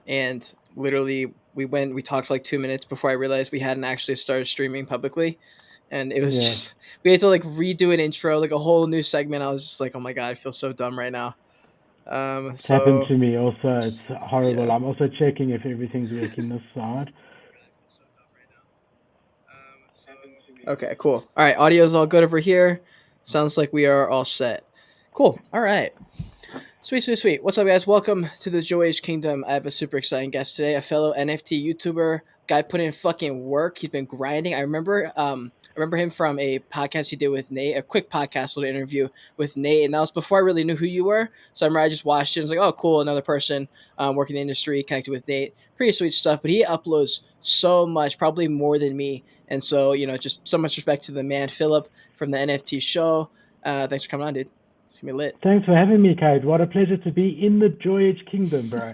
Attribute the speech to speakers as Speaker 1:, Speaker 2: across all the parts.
Speaker 1: and literally we talked for like 2 minutes before I realized we hadn't actually started streaming publicly, and it was
Speaker 2: Yeah.
Speaker 1: just we had to like redo an intro, like a whole new segment. I was just like, oh my god, I feel so dumb right now.
Speaker 2: It's happened
Speaker 1: So
Speaker 2: to me also. It's horrible.
Speaker 1: yeah.
Speaker 2: I'm also checking if everything's working this side.
Speaker 1: Okay, cool. All right, audio's all good over here. Sounds like we are all set. Cool. All right. Sweet, sweet, sweet. What's up, guys? Welcome to the Joyage Kingdom. I have a super exciting guest today, a fellow NFT YouTuber. Guy put in fucking work. He's been grinding. I remember him from a podcast he did with Nate, a quick podcast little interview with Nate, and that was before I really knew who you were. So I remember I just watched it. I was like, oh, cool, another person working in the industry, connected with Nate. Pretty sweet stuff. But he uploads so much, probably more than me. And so, just so much respect to the man, Philip from the NFT show. Thanks for coming on, dude. It's gonna be lit.
Speaker 2: Thanks for having me, Kate. What a pleasure to be in the Joyage Kingdom, bro.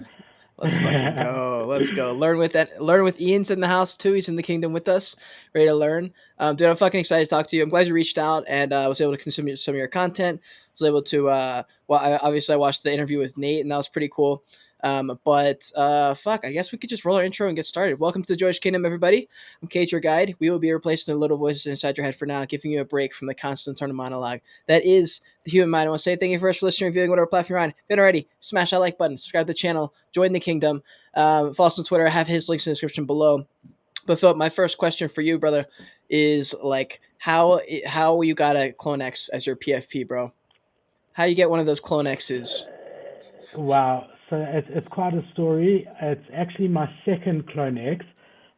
Speaker 1: Let's fucking go. Let's go. Learn with that. Learn with Ian's in the house too. He's in the kingdom with us, ready to learn. Dude, I'm fucking excited to talk to you. I'm glad you reached out and was able to consume some of your content. Was able to. Obviously I watched the interview with Nate, and that was pretty cool. Fuck, I guess we could just roll our intro and get started. Welcome to the George Kingdom, everybody. I'm Kate, your guide. We will be replacing the little voices inside your head for now, giving you a break from the constant internal monologue that is the human mind. I want to say thank you first for listening, viewing, whatever platform you're on. If you haven't already, smash that like button, subscribe to the channel, join the kingdom. Follow us on Twitter. I have his links in the description below. But Philip, my first question for you, brother, is like how you got a Clone X as your PFP, bro? How you get one of those Clone X's?
Speaker 2: Wow. So it's quite a story. It's actually my second Clone X.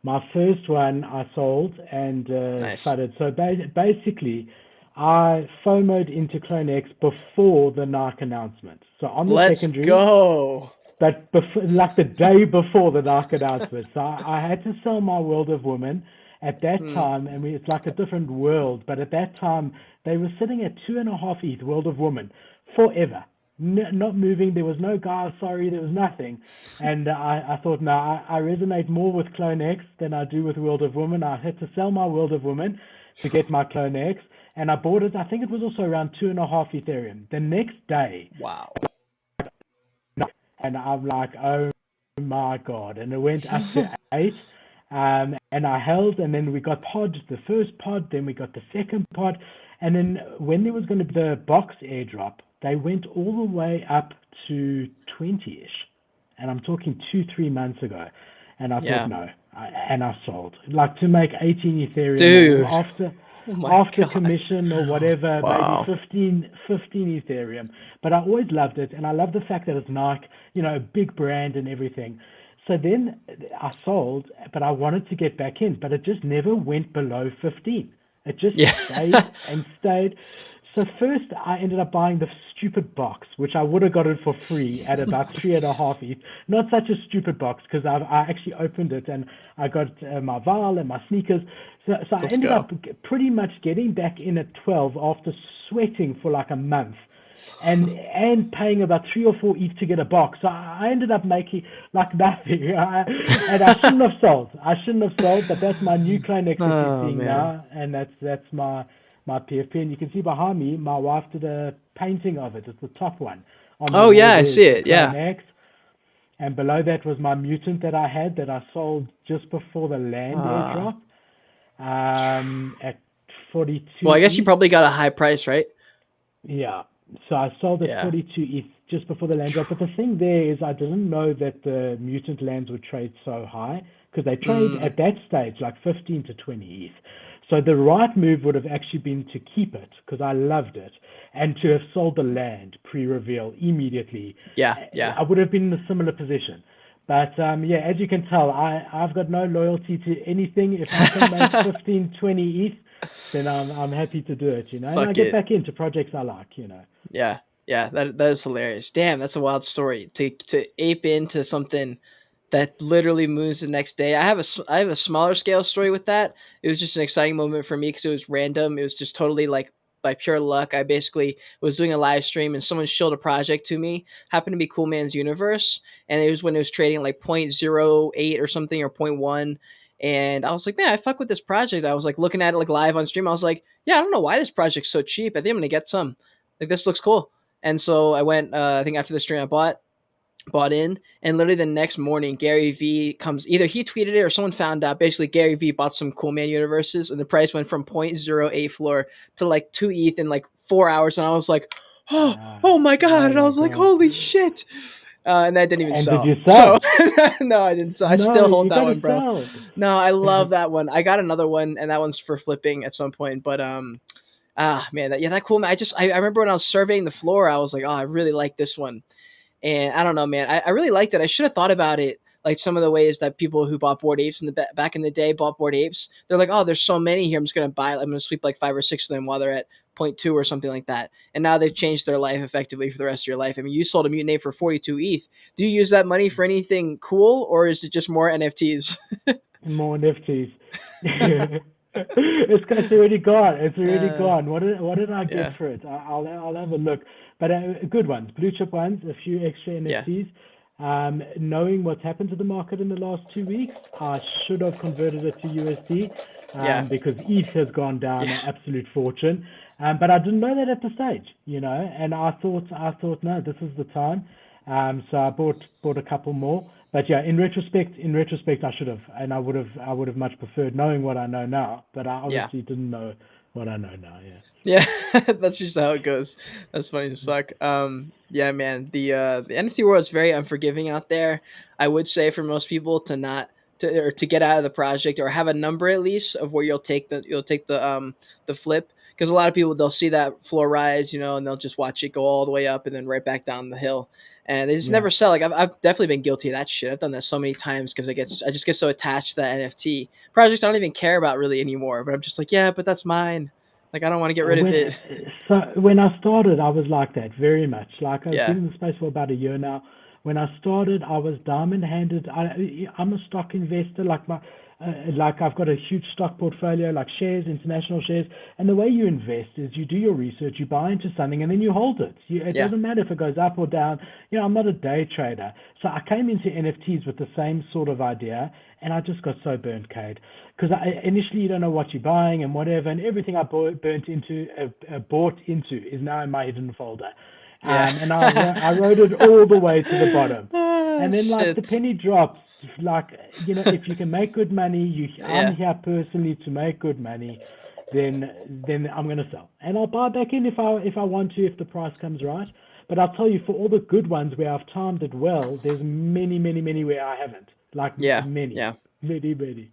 Speaker 2: My first one I sold and
Speaker 1: Nice.
Speaker 2: flooded. So basically, I FOMO'd into Clone X before the Nike announcement. So on the
Speaker 1: Let's
Speaker 2: secondary,
Speaker 1: go.
Speaker 2: but before, like the day before the Nike announcement. So I had to sell my World of Women at that
Speaker 1: Hmm.
Speaker 2: time. I mean, it's like a different world, but at that time, they were sitting at 2.5 ETH, World of Women, forever. Not moving. There was no guy, sorry, there was nothing. And I thought, no, I resonate more with Clone X than I do with World of Women. I had to sell my World of Women to get my Clone X. And I bought it, I think it was also around 2.5 Ethereum. The next day,
Speaker 1: Wow.
Speaker 2: and I'm like, oh my god! And it went up to 8, and I held, and then we got pods, the first pod, then we got the second pod, and then when there was going to be the box airdrop, they went all the way up to 20ish, and I'm talking 2-3 months ago, and I thought
Speaker 1: Yeah.
Speaker 2: no, and I sold like to make 18 Ethereum
Speaker 1: Dude.
Speaker 2: after
Speaker 1: Oh my
Speaker 2: after
Speaker 1: god.
Speaker 2: commission or whatever, maybe
Speaker 1: Wow.
Speaker 2: 15 Ethereum. But I always loved it, and I love the fact that it's Nike, big brand and everything. So then I sold, but I wanted to get back in, but it just never went below 15. It just
Speaker 1: Yeah.
Speaker 2: stayed and stayed. So first I ended up buying the stupid box, which I would have got it for free at about 3.5 ETH. Not such a stupid box because I actually opened it and I got my vial and my sneakers. So I
Speaker 1: Let's
Speaker 2: ended
Speaker 1: go.
Speaker 2: up pretty much getting back in at 12 after sweating for like a month and paying about 3 or 4 each to get a box. So I ended up making like nothing, and I shouldn't have sold. I shouldn't have sold, but that's my new Clone X that you're
Speaker 1: Oh
Speaker 2: seeing
Speaker 1: man.
Speaker 2: now, and that's my PFP. And you can see behind me, my wife did a painting of it. It's the top one on the
Speaker 1: Oh
Speaker 2: wall.
Speaker 1: yeah, I
Speaker 2: There's
Speaker 1: see
Speaker 2: the
Speaker 1: it.
Speaker 2: Clone
Speaker 1: Yeah.
Speaker 2: X, and below that was my mutant that I had that I sold just before the land
Speaker 1: Uh
Speaker 2: airdrop at 42
Speaker 1: well, I guess you
Speaker 2: ETH.
Speaker 1: probably got a high price, right?
Speaker 2: Yeah. So I sold at
Speaker 1: Yeah.
Speaker 2: 42 ETH just before the land drop. But the thing there is I didn't know that the mutant lands would trade so high because they trade
Speaker 1: Mm.
Speaker 2: at that stage like 15 to 20 ETH. So the right move would have actually been to keep it because I loved it and to have sold the land pre-reveal immediately.
Speaker 1: Yeah. Yeah.
Speaker 2: I would have been in a similar position. But yeah, as you can tell, I've got no loyalty to anything. If I can make 15, 20 ETH, then I'm happy to do it. And I
Speaker 1: Fuck
Speaker 2: get
Speaker 1: it.
Speaker 2: back into projects I like.
Speaker 1: Yeah. Yeah. That is hilarious. Damn, that's a wild story. To ape into something that literally moves the next day. I have a smaller scale story with that. It was just an exciting moment for me because it was random. It was just totally like by pure luck. I basically was doing a live stream and someone showed a project to me. Happened to be Cool Man's Universe, and it was when it was trading like 0.08 or something or point 0.1. And I was like, man, I fuck with this project. I was like looking at it like live on stream. I was like, yeah, I don't know why this project's so cheap. I think I'm gonna get some. Like this looks cool. And so I went. I think after the stream, I bought. bought in, and literally the next morning Gary V comes, either he tweeted it or someone found out. Basically Gary V bought some Cool Man universes and the price went from 0.08 floor to like 2 ETH in like 4 hours, and I was like, oh my god,
Speaker 2: Oh
Speaker 1: and I
Speaker 2: my
Speaker 1: was like,
Speaker 2: god.
Speaker 1: holy shit. And that didn't even
Speaker 2: And did
Speaker 1: sell.
Speaker 2: you
Speaker 1: So
Speaker 2: sell?
Speaker 1: no, I didn't sell. I
Speaker 2: No,
Speaker 1: still hold
Speaker 2: you
Speaker 1: that
Speaker 2: gotta
Speaker 1: one, bro.
Speaker 2: sell.
Speaker 1: No, I love that one. I got another one, and that one's for flipping at some point. But man, that Cool Man. I remember when I was surveying the floor, I was like, oh, I really like this one. And I don't know, man. I really liked it. I should have thought about it. Like some of the ways that people who bought Bored Apes in the back in the day bought Bored Apes. They're like, oh, there's so many here. I'm just gonna buy. I'm gonna sweep like 5 or 6 of them while they're at point two or something like that. And now they've changed their life effectively for the rest of your life. I mean, you sold a Mutant Ape for 42 ETH. Do you use that money for anything cool, or is it just more NFTs?
Speaker 2: More nifties. It's already gone. It's already
Speaker 1: uh,
Speaker 2: gone. What did I get
Speaker 1: yeah,
Speaker 2: for it? I'll have a look. But good ones, blue chip ones, a few extra
Speaker 1: yeah,
Speaker 2: NFTs. Knowing what's happened to the market in the last 2 weeks, I should have converted it to USD
Speaker 1: yeah,
Speaker 2: because ETH has gone down
Speaker 1: yeah,
Speaker 2: an absolute fortune. But I didn't know that at the stage, and I thought, no, this is the time. So I bought a couple more. But yeah, in retrospect, I should have, and I would have much preferred knowing what I know now. But I
Speaker 1: yeah.
Speaker 2: obviously didn't know what I know now. Yeah.
Speaker 1: Yeah, that's just how it goes. That's funny as fuck. Yeah, man. The NFT world is very unforgiving out there. I would say for most people to not to get out of the project or have a number at least of where you'll take the flip, because a lot of people they'll see that floor rise, and they'll just watch it go all the way up and then right back down the hill, and they just
Speaker 2: Yeah.
Speaker 1: never sell. Like I've definitely been guilty of that shit. I've done that so many times because I just get so attached to that NFT projects I don't even care about really anymore. But I'm just like, yeah, but that's mine. Like I don't want to get rid of
Speaker 2: When
Speaker 1: it.
Speaker 2: when I started, I was like that very much. Like I've
Speaker 1: Yeah,
Speaker 2: been in the space for about a year now. When I started, I was diamond-handed. I'm a stock investor. Like I've got a huge stock portfolio, like shares, international shares. And the way you invest is you do your research, you buy into something, and then you hold it. It
Speaker 1: yeah,
Speaker 2: doesn't matter if it goes up or down. I'm not a day trader. So I came into NFTs with the same sort of idea, and I just got so burnt, Cade. Because initially you don't know what you're buying and whatever, and everything I bought into is now in my hidden folder.
Speaker 1: yeah.
Speaker 2: And I rode it all the way to the bottom.
Speaker 1: Ah,
Speaker 2: And then like the
Speaker 1: shit.
Speaker 2: penny drops, like if you can make good money, I'm
Speaker 1: Yeah,
Speaker 2: here personally to make good money, then I'm gonna sell. And I'll buy back in if I want to, if the price comes right. But I'll tell you, for all the good ones where I've timed it well, there's many, many, many where I haven't. Like
Speaker 1: yeah,
Speaker 2: many,
Speaker 1: yeah.
Speaker 2: many, many.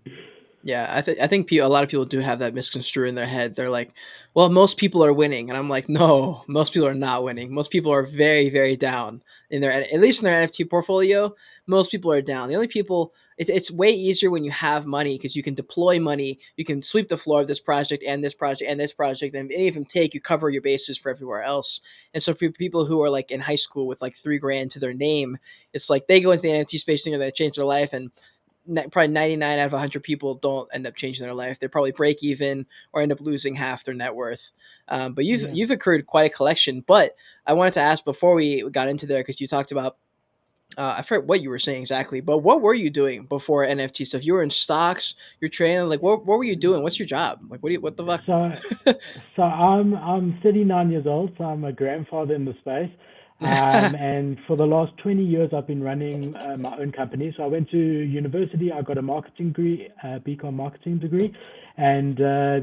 Speaker 1: Yeah, I think a lot of people do have that misconstrued in their head. They're like, "Well, most people are winning," and I'm like, "No, most people are not winning. Most people are very, very down in their at least in their NFT portfolio. Most people are down. The only people it's way easier when you have money because you can deploy money. You can sweep the floor of this project and this project and this project, and if any of them take, you cover your bases for everywhere else. And so for people who are like in high school with like 3 grand to their name, it's like they go into the NFT space thinking they change their life, and probably 99 out of 100 people don't end up changing their life. They probably break even or end up losing half their net worth. But you've
Speaker 2: Yeah.
Speaker 1: you've accrued quite a collection. But I wanted to ask before we got into there, because you talked about I forget what you were saying exactly, but what were you doing before NFT stuff? You were in stocks, you're trading. Like what were you doing? What's your job? Like what the fuck?
Speaker 2: So, so I'm 39 years old, so I'm a grandfather in the space. And for the last 20 years, I've been running my own company. So I went to university, I got a marketing degree, BCom marketing degree, and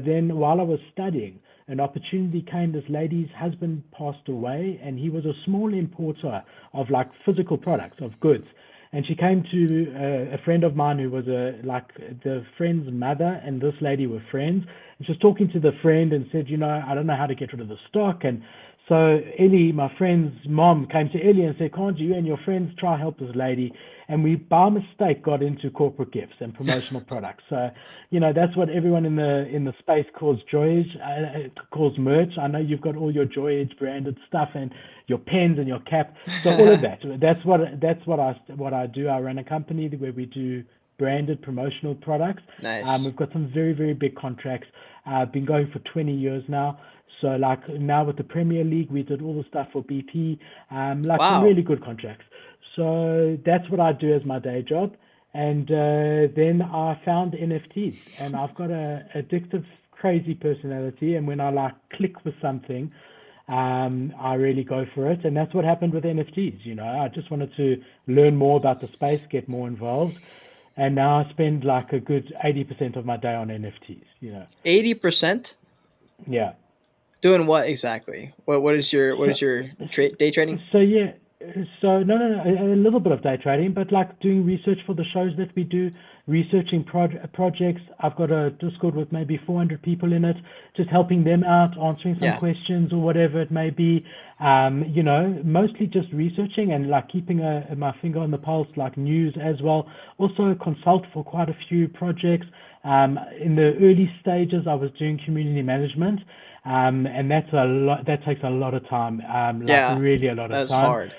Speaker 2: then while I was studying, an opportunity came. This lady's husband passed away, and he was a small importer of like physical products, of goods. And she came to a friend of mine who was like the friend's mother, and this lady were friends. And she was talking to the friend and said, I don't know how to get rid of the stock. And so Ellie, my friend's mom, came to Ellie and said, can't you and your friends try help this lady? And we, by mistake, got into corporate gifts and promotional products. So, that's what everyone in the space calls Joyage, calls merch. I know you've got all your Joyage branded stuff and your pens and your cap. So all of that. That's what I do. I run a company where we do branded promotional products.
Speaker 1: Nice.
Speaker 2: We've got some very, very big contracts. I've been going for 20 years now. So like now with the Premier League, we did all the stuff for BP, like some
Speaker 1: Wow.
Speaker 2: really good contracts. So that's what I do as my day job. And then I found NFTs, and I've got a addictive, crazy personality. And when I like click with something, I really go for it. And that's what happened with NFTs. I just wanted to learn more about the space, get more involved. And now I spend like a good 80% of my day on NFTs.
Speaker 1: 80%?
Speaker 2: Yeah.
Speaker 1: Doing what exactly? What is
Speaker 2: So,
Speaker 1: your day trading?
Speaker 2: so yeah, so no, a little bit of day trading, but like doing research for the shows that we do, researching projects. I've got a Discord with maybe 400 people in it, just helping them out, answering some
Speaker 1: Yeah.
Speaker 2: questions or whatever it may be. Mostly just researching and like keeping my finger on the pulse, like news as well. Also consult for quite a few projects. In the early stages, I was doing community management. And that's a lot. That takes a lot of time, like
Speaker 1: Yeah.
Speaker 2: really a lot of
Speaker 1: That's
Speaker 2: time.
Speaker 1: hard.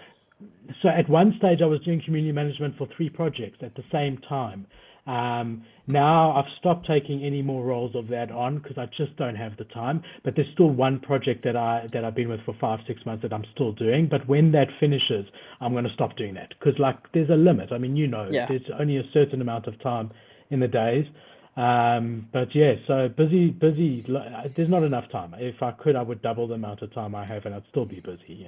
Speaker 2: So at one stage, I was doing community management for 3 projects at the same time. Now I've stopped taking any more roles of that on because I just don't have the time. But there's still one project that I've been with for 5-6 months that I'm still doing. But when that finishes, I'm going to stop doing that because like there's a limit. I mean,
Speaker 1: Yeah.
Speaker 2: there's only a certain amount of time in the days. But yeah, so busy. There's not enough time. If I could, I would double the amount of time I have, and I'd still be busy.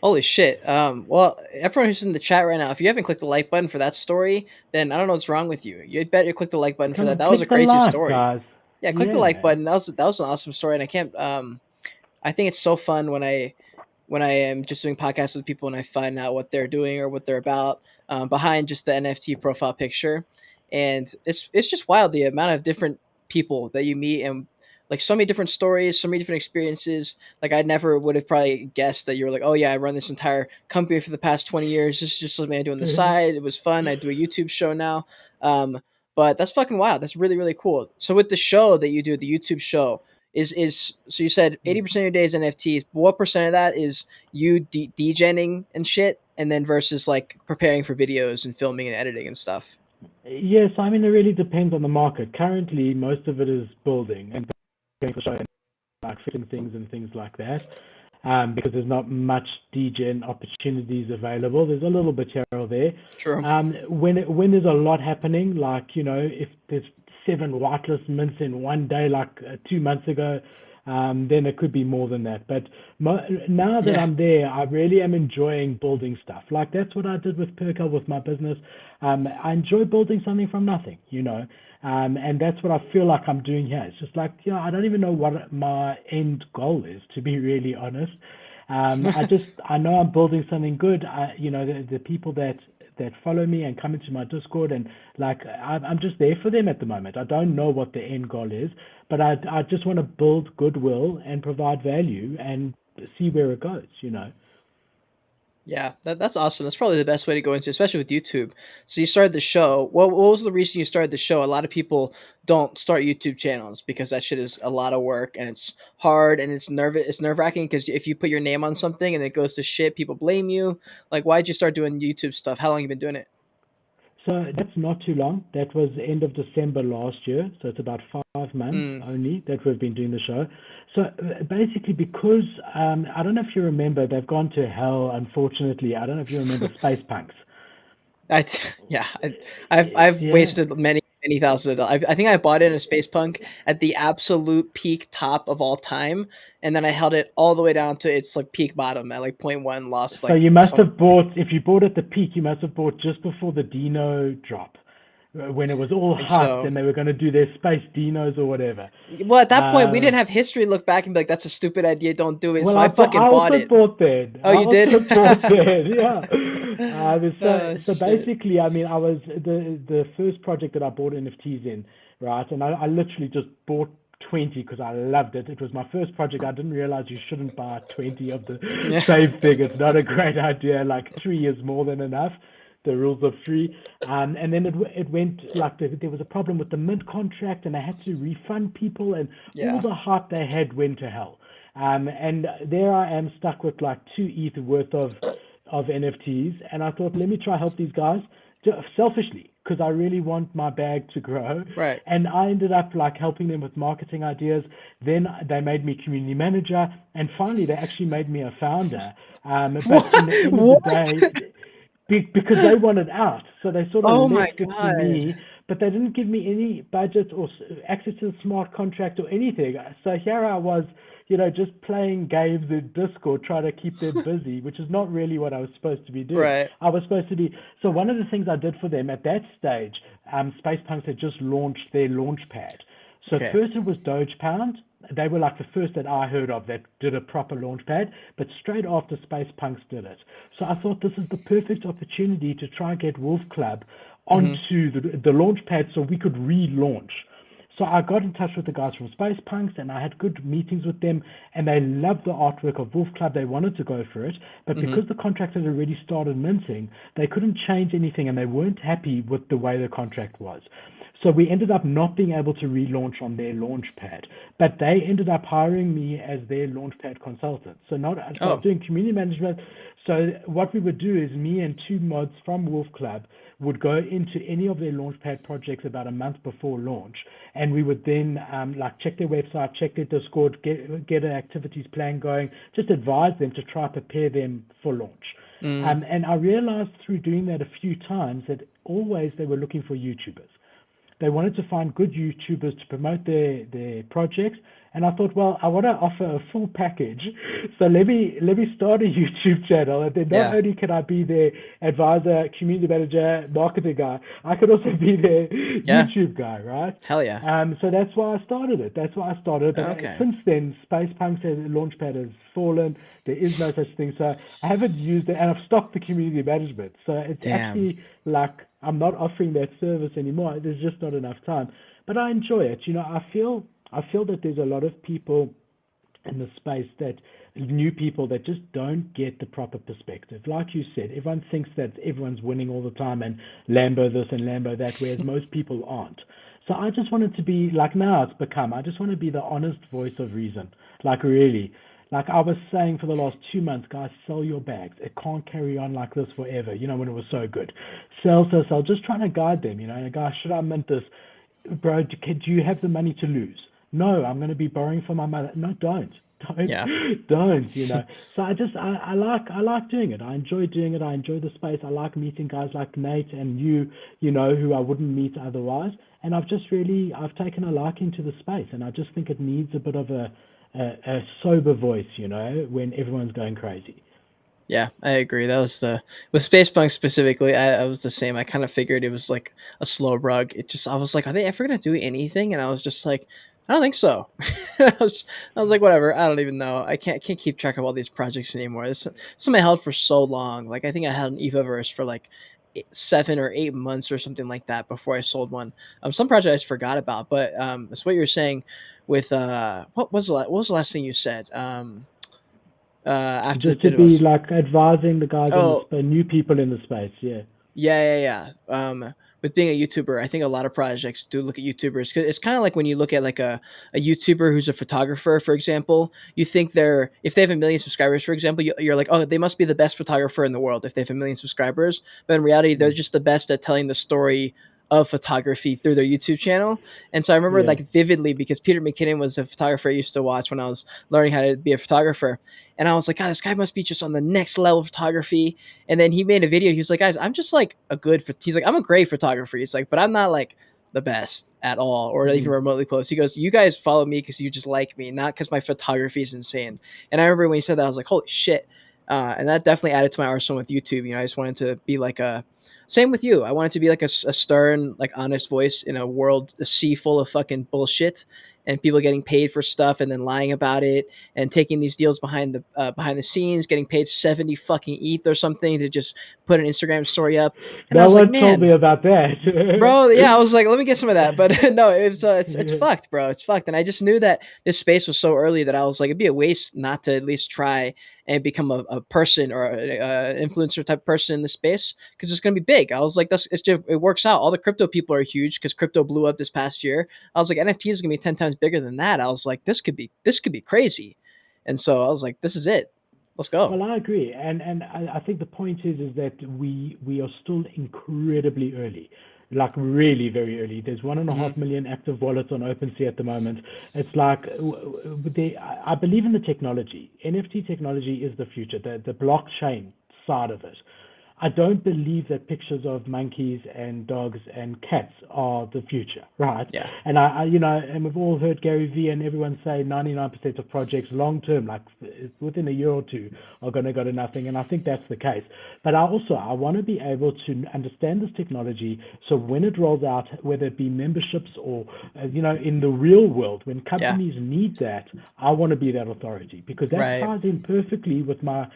Speaker 1: Holy shit. Well, everyone who's in the chat right now, if you haven't clicked the like button for that story, then I don't know what's wrong with you. You bet you click the like button for
Speaker 2: Come
Speaker 1: that.
Speaker 2: on,
Speaker 1: That was a
Speaker 2: click the
Speaker 1: crazy
Speaker 2: like,
Speaker 1: story.
Speaker 2: guys.
Speaker 1: Yeah, click the
Speaker 2: Yeah,
Speaker 1: like
Speaker 2: man.
Speaker 1: button. That was an awesome story, and I can't. I think it's so fun when I am just doing podcasts with people and I find out what they're doing or what they're about behind just the NFT profile picture, and it's just wild the amount of different people that you meet and like so many different stories, so many different experiences. Like I never would have probably guessed that you were like, oh yeah, I run this entire company for the past 20 years. This is just something I do on the side. It was fun. I do a YouTube show now. Um, but that's fucking wild. That's really really cool. So with the show that you do, the YouTube show, is so you said 80% of your day is NFTs. But what percent of that is you DJing and shit, and then versus like preparing for videos and filming and editing and stuff?
Speaker 2: Yes, I mean, it really depends on the market. Currently, most of it is building and preparing for show and like fixing things and things like that. Because there's not much DGen opportunities available. There's a little bit here or there.
Speaker 1: True.
Speaker 2: When there's a lot happening, like if there's 7 whitelist mints in one day, like 2 months ago, then it could be more than that. But now that
Speaker 1: Yeah.
Speaker 2: I'm there, I really am enjoying building stuff. Like that's what I did with Perkel with my business. I enjoy building something from nothing. And that's what I feel like I'm doing here. It's just like, I don't even know what my end goal is, to be really honest. I know I'm building something good. The people that follow me and come into my Discord and like, I'm just there for them at the moment. I don't know what the end goal is, but I just want to build goodwill and provide value and see where it goes.
Speaker 1: Yeah, that's awesome. That's probably the best way to go into, especially with YouTube. So you started the show. What was the reason you started the show? A lot of people don't start YouTube channels because that shit is a lot of work and it's hard and it's nerve wracking because if you put your name on something and it goes to shit, people blame you. Like, why'd you start doing YouTube stuff? How long you been doing it?
Speaker 2: So that's not too long. That was the end of December last year. So it's about 5 months
Speaker 1: Mm.
Speaker 2: only that we've been doing the show. So basically, because I don't know if you remember, they've gone to hell, unfortunately. I don't know if you remember Space Punks.
Speaker 1: I yeah, I've
Speaker 2: Yeah.
Speaker 1: wasted many thousands of dollars. I think I bought it in a space punk at the absolute peak top of all time, and then I held it all the way down to its like peak bottom at like point one, lost
Speaker 2: So
Speaker 1: like
Speaker 2: you must
Speaker 1: some.
Speaker 2: have bought, if you bought at the peak, you must have bought just before the Dino drop, when it was all
Speaker 1: I think
Speaker 2: hyped
Speaker 1: so.
Speaker 2: and they were going to do their space dinos or whatever.
Speaker 1: Well, at that point, we
Speaker 2: Uh,
Speaker 1: didn't have history to look back and be like, "That's a stupid idea. Don't do it."
Speaker 2: Well,
Speaker 1: So I
Speaker 2: I
Speaker 1: fucking bought
Speaker 2: also
Speaker 1: it.
Speaker 2: bought that.
Speaker 1: Oh,
Speaker 2: I
Speaker 1: you did?
Speaker 2: also bought that. Yeah. So
Speaker 1: Oh
Speaker 2: so
Speaker 1: shit!
Speaker 2: basically, I mean, I was the first project that I bought NFTs in, right? And I literally just bought 20 because I loved it. It was my first project. I didn't realize you shouldn't buy 20 of the
Speaker 1: Yeah,
Speaker 2: same thing. It's not a great idea. Like 3 is more than enough. The rules of 3. And then it went like there was a problem with the mint contract, and I had to refund people, and all
Speaker 1: yeah.
Speaker 2: the hype they had went to hell. And there I am stuck with like 2 ETH worth of NFTs, and I thought, let me try help these guys selfishly because I really want my bag to grow.
Speaker 1: Right.
Speaker 2: And I ended up like helping them with marketing ideas. Then they made me community manager, and finally they actually made me a founder. But in
Speaker 1: What?
Speaker 2: the end of the
Speaker 1: What?
Speaker 2: day, because they wanted out. So they sort of
Speaker 1: Oh my
Speaker 2: left it to
Speaker 1: god!
Speaker 2: me, but they didn't give me any budget or access to the smart contract or anything. So here I was, just playing games in Discord, trying to keep them busy, which is not really what I was supposed to be doing.
Speaker 1: Right.
Speaker 2: I was supposed to be. So one of the things I did for them at that stage, Space Punks had just launched their launch pad. So
Speaker 1: Okay.
Speaker 2: first it was Doge Pound. They were like the first that I heard of that did a proper launch pad, but straight after Space Punks did it. So I thought this is the perfect opportunity to try and get Wolf Club
Speaker 1: Hmm.
Speaker 2: onto the launch pad so we could relaunch. So I got in touch with the guys from Space Punks and I had good meetings with them and they loved the artwork of Wolf Club. They wanted to go for it, but
Speaker 1: Hmm.
Speaker 2: because the contract had already started minting, they couldn't change anything and they weren't happy with the way the contract was. So we ended up not being able to relaunch on their launch pad, but they ended up hiring me as their launch pad consultant. So I was
Speaker 1: Oh.
Speaker 2: doing community management. So what we would do is me and two mods from Wolf Club would go into any of their launchpad projects about a month before launch, and we would then like check their website, check their Discord, get an activities plan going, just advise them to try prepare them for launch.
Speaker 1: Mm.
Speaker 2: And I realized through doing that a few times that always they were looking for YouTubers. They wanted to find good YouTubers to promote their projects. And I thought, well, I want to offer a full package. So let me start a YouTube channel. And then not
Speaker 1: Yeah.
Speaker 2: only can I be their advisor, community manager, marketing guy, I could also be their
Speaker 1: Yeah.
Speaker 2: YouTube guy, right?
Speaker 1: Hell yeah.
Speaker 2: So that's why I started it. That's why I started. But
Speaker 1: Okay.
Speaker 2: since then, Space Punk's launchpad has fallen. There is no such thing. So I haven't used it, and I've stopped the community management. So it's
Speaker 1: Damn.
Speaker 2: actually like I'm not offering that service anymore. There's just not enough time. But I enjoy it. I feel that there's a lot of people in the space that new people that just don't get the proper perspective. Like you said, everyone thinks that everyone's winning all the time and Lambo this and Lambo that, whereas most people aren't. So I just wanted to be like now it's become. I just want to be the honest voice of reason. Like really. Like I was saying for the last 2 months, guys, sell your bags. It can't carry on like this forever, when it was so good. Sell, sell, sell. Just trying to guide them, and guys, should I mint this? Bro, do you have the money to lose? No, I'm going to be borrowing from my mother. No, don't. Don't,
Speaker 1: Yeah.
Speaker 2: don't. So I like doing it. I enjoy doing it. I enjoy the space. I like meeting guys like Nate and who I wouldn't meet otherwise. And I've taken a liking to the space, and I just think it needs a bit of a sober voice, when everyone's going crazy.
Speaker 1: Yeah, I agree. That was with Spacepunk specifically. I was the same. I kind of figured it was like a slow rug. I was like, are they ever gonna do anything? And I was just like, I don't think so. I was like, whatever. I don't even know. I can't keep track of all these projects anymore. Some I held for so long. Like I think I had an Evaverse for like 7 or 8 months or something like that before I sold one. Some projects I just forgot about, but that's what you were saying with what was the last thing you said? After the
Speaker 2: Just to
Speaker 1: bit of
Speaker 2: be
Speaker 1: us.
Speaker 2: like advising the guys in
Speaker 1: Oh,
Speaker 2: the new people in the space. Yeah.
Speaker 1: yeah. With being a YouTuber, I think a lot of projects do look at YouTubers. 'Cause it's kind of like when you look at like a YouTuber who's a photographer, for example. You think if they have a million subscribers, for example, you're like, oh, they must be the best photographer in the world if they have a million subscribers. But in reality, they're
Speaker 2: Mm.
Speaker 1: just the best at telling the story of photography through their YouTube channel. And so I remember
Speaker 2: Yeah.
Speaker 1: like vividly because Peter McKinnon was a photographer I used to watch when I was learning how to be a photographer. And I was like, God, this guy must be just on the next level of photography. And then he made a video. He was like, guys, I'm just like he's like, I'm a great photographer. He's like, but I'm not like the best at all or even
Speaker 2: Mm.
Speaker 1: remotely close. He goes, you guys follow me because you just like me, not because my photography is insane. And I remember when he said that, I was like, holy shit. And that definitely added to my arsenal with YouTube. I just wanted to be like same with you. I wanted to be like a stern, like honest voice in a sea full of fucking bullshit and people getting paid for stuff and then lying about it and taking these deals behind the scenes, getting paid 70 fucking ETH or something to just put an Instagram story up. And I
Speaker 2: No
Speaker 1: was like,
Speaker 2: one told me
Speaker 1: man,
Speaker 2: about that.
Speaker 1: bro, yeah, I was like, let me get some of that, but no, it's fucked, bro. It's fucked, and I just knew that this space was so early that I was like, it'd be a waste not to at least try and become a person or a influencer type person in the space because it's gonna be big. I was like, it works out. All the crypto people are huge because crypto blew up this past year. I was like, NFT is gonna be 10 times bigger than that. I was like, this could be crazy, and so I was like, this is it. Let's go.
Speaker 2: Well, I agree, and I think the point is that we are still incredibly early, like really very early. There's one and a
Speaker 1: Hmm.
Speaker 2: half million active wallets on OpenSea at the moment. It's like I believe in the technology. NFT technology is the future. The blockchain side of it. I don't believe that pictures of monkeys and dogs and cats are the future, right?
Speaker 1: Yeah.
Speaker 2: And and we've all heard Gary Vee and everyone say 99% of projects long term, like within a year or two, are going to go to nothing. And I think that's the case. But I want to be able to understand this technology. So when it rolls out, whether it be memberships or, in the real world, when
Speaker 1: Yeah.
Speaker 2: companies need that, I want to be that authority because that
Speaker 1: Right.
Speaker 2: ties in perfectly with my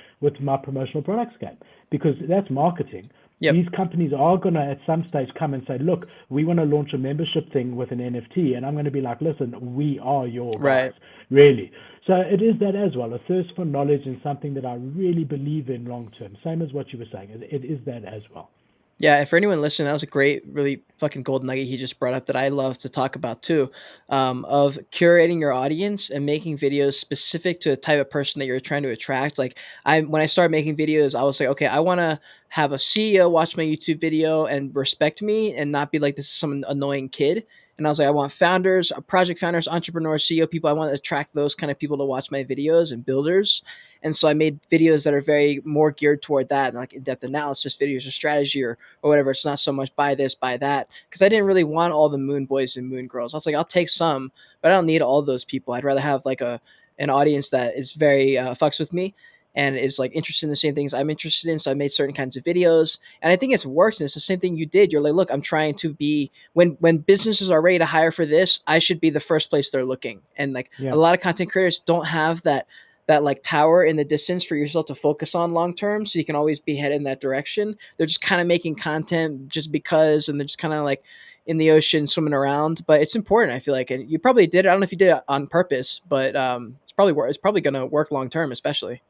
Speaker 2: promotional products game because that's marketing.
Speaker 1: Yep.
Speaker 2: These companies are going to at some stage come and say, look, we want to launch a membership thing with an NFT. And I'm going to be like, listen, we are your guys,
Speaker 1: Right.
Speaker 2: really. So it is that as well, a thirst for knowledge and something that I really believe in long term. Same as what you were saying. It is that as well.
Speaker 1: Yeah, and for anyone listening, that was a great, really fucking gold nugget he just brought up that I love to talk about too, of curating your audience and making videos specific to the type of person that you're trying to attract. Like when I started making videos, I was like, okay, I want to have a CEO watch my YouTube video and respect me and not be like this is some annoying kid. And I was like, I want founders, project founders, entrepreneurs, CEO people. I want to attract those kind of people to watch my videos and builders. And so I made videos that are very more geared toward that, like in-depth analysis videos or strategy or whatever. It's not so much buy this, buy that, because I didn't really want all the moon boys and moon girls. I was like, I'll take some, but I don't need all those people. I'd rather have like an audience that is very fucks with me and is like interested in the same things I'm interested in. So I made certain kinds of videos, and I think it's worked. And it's the same thing you did. You're like, look, I'm trying to be when businesses are ready to hire for this, I should be the first place they're looking. And like a
Speaker 2: Yeah.
Speaker 1: lot of content creators don't have that like tower in the distance for yourself to focus on long term so you can always be headed in that direction. They're just kind of making content just because and they're just kind of like in the ocean swimming around, but it's important, I feel like. And you probably did it. I don't know if you did it on purpose, but it's probably going to work long term, especially.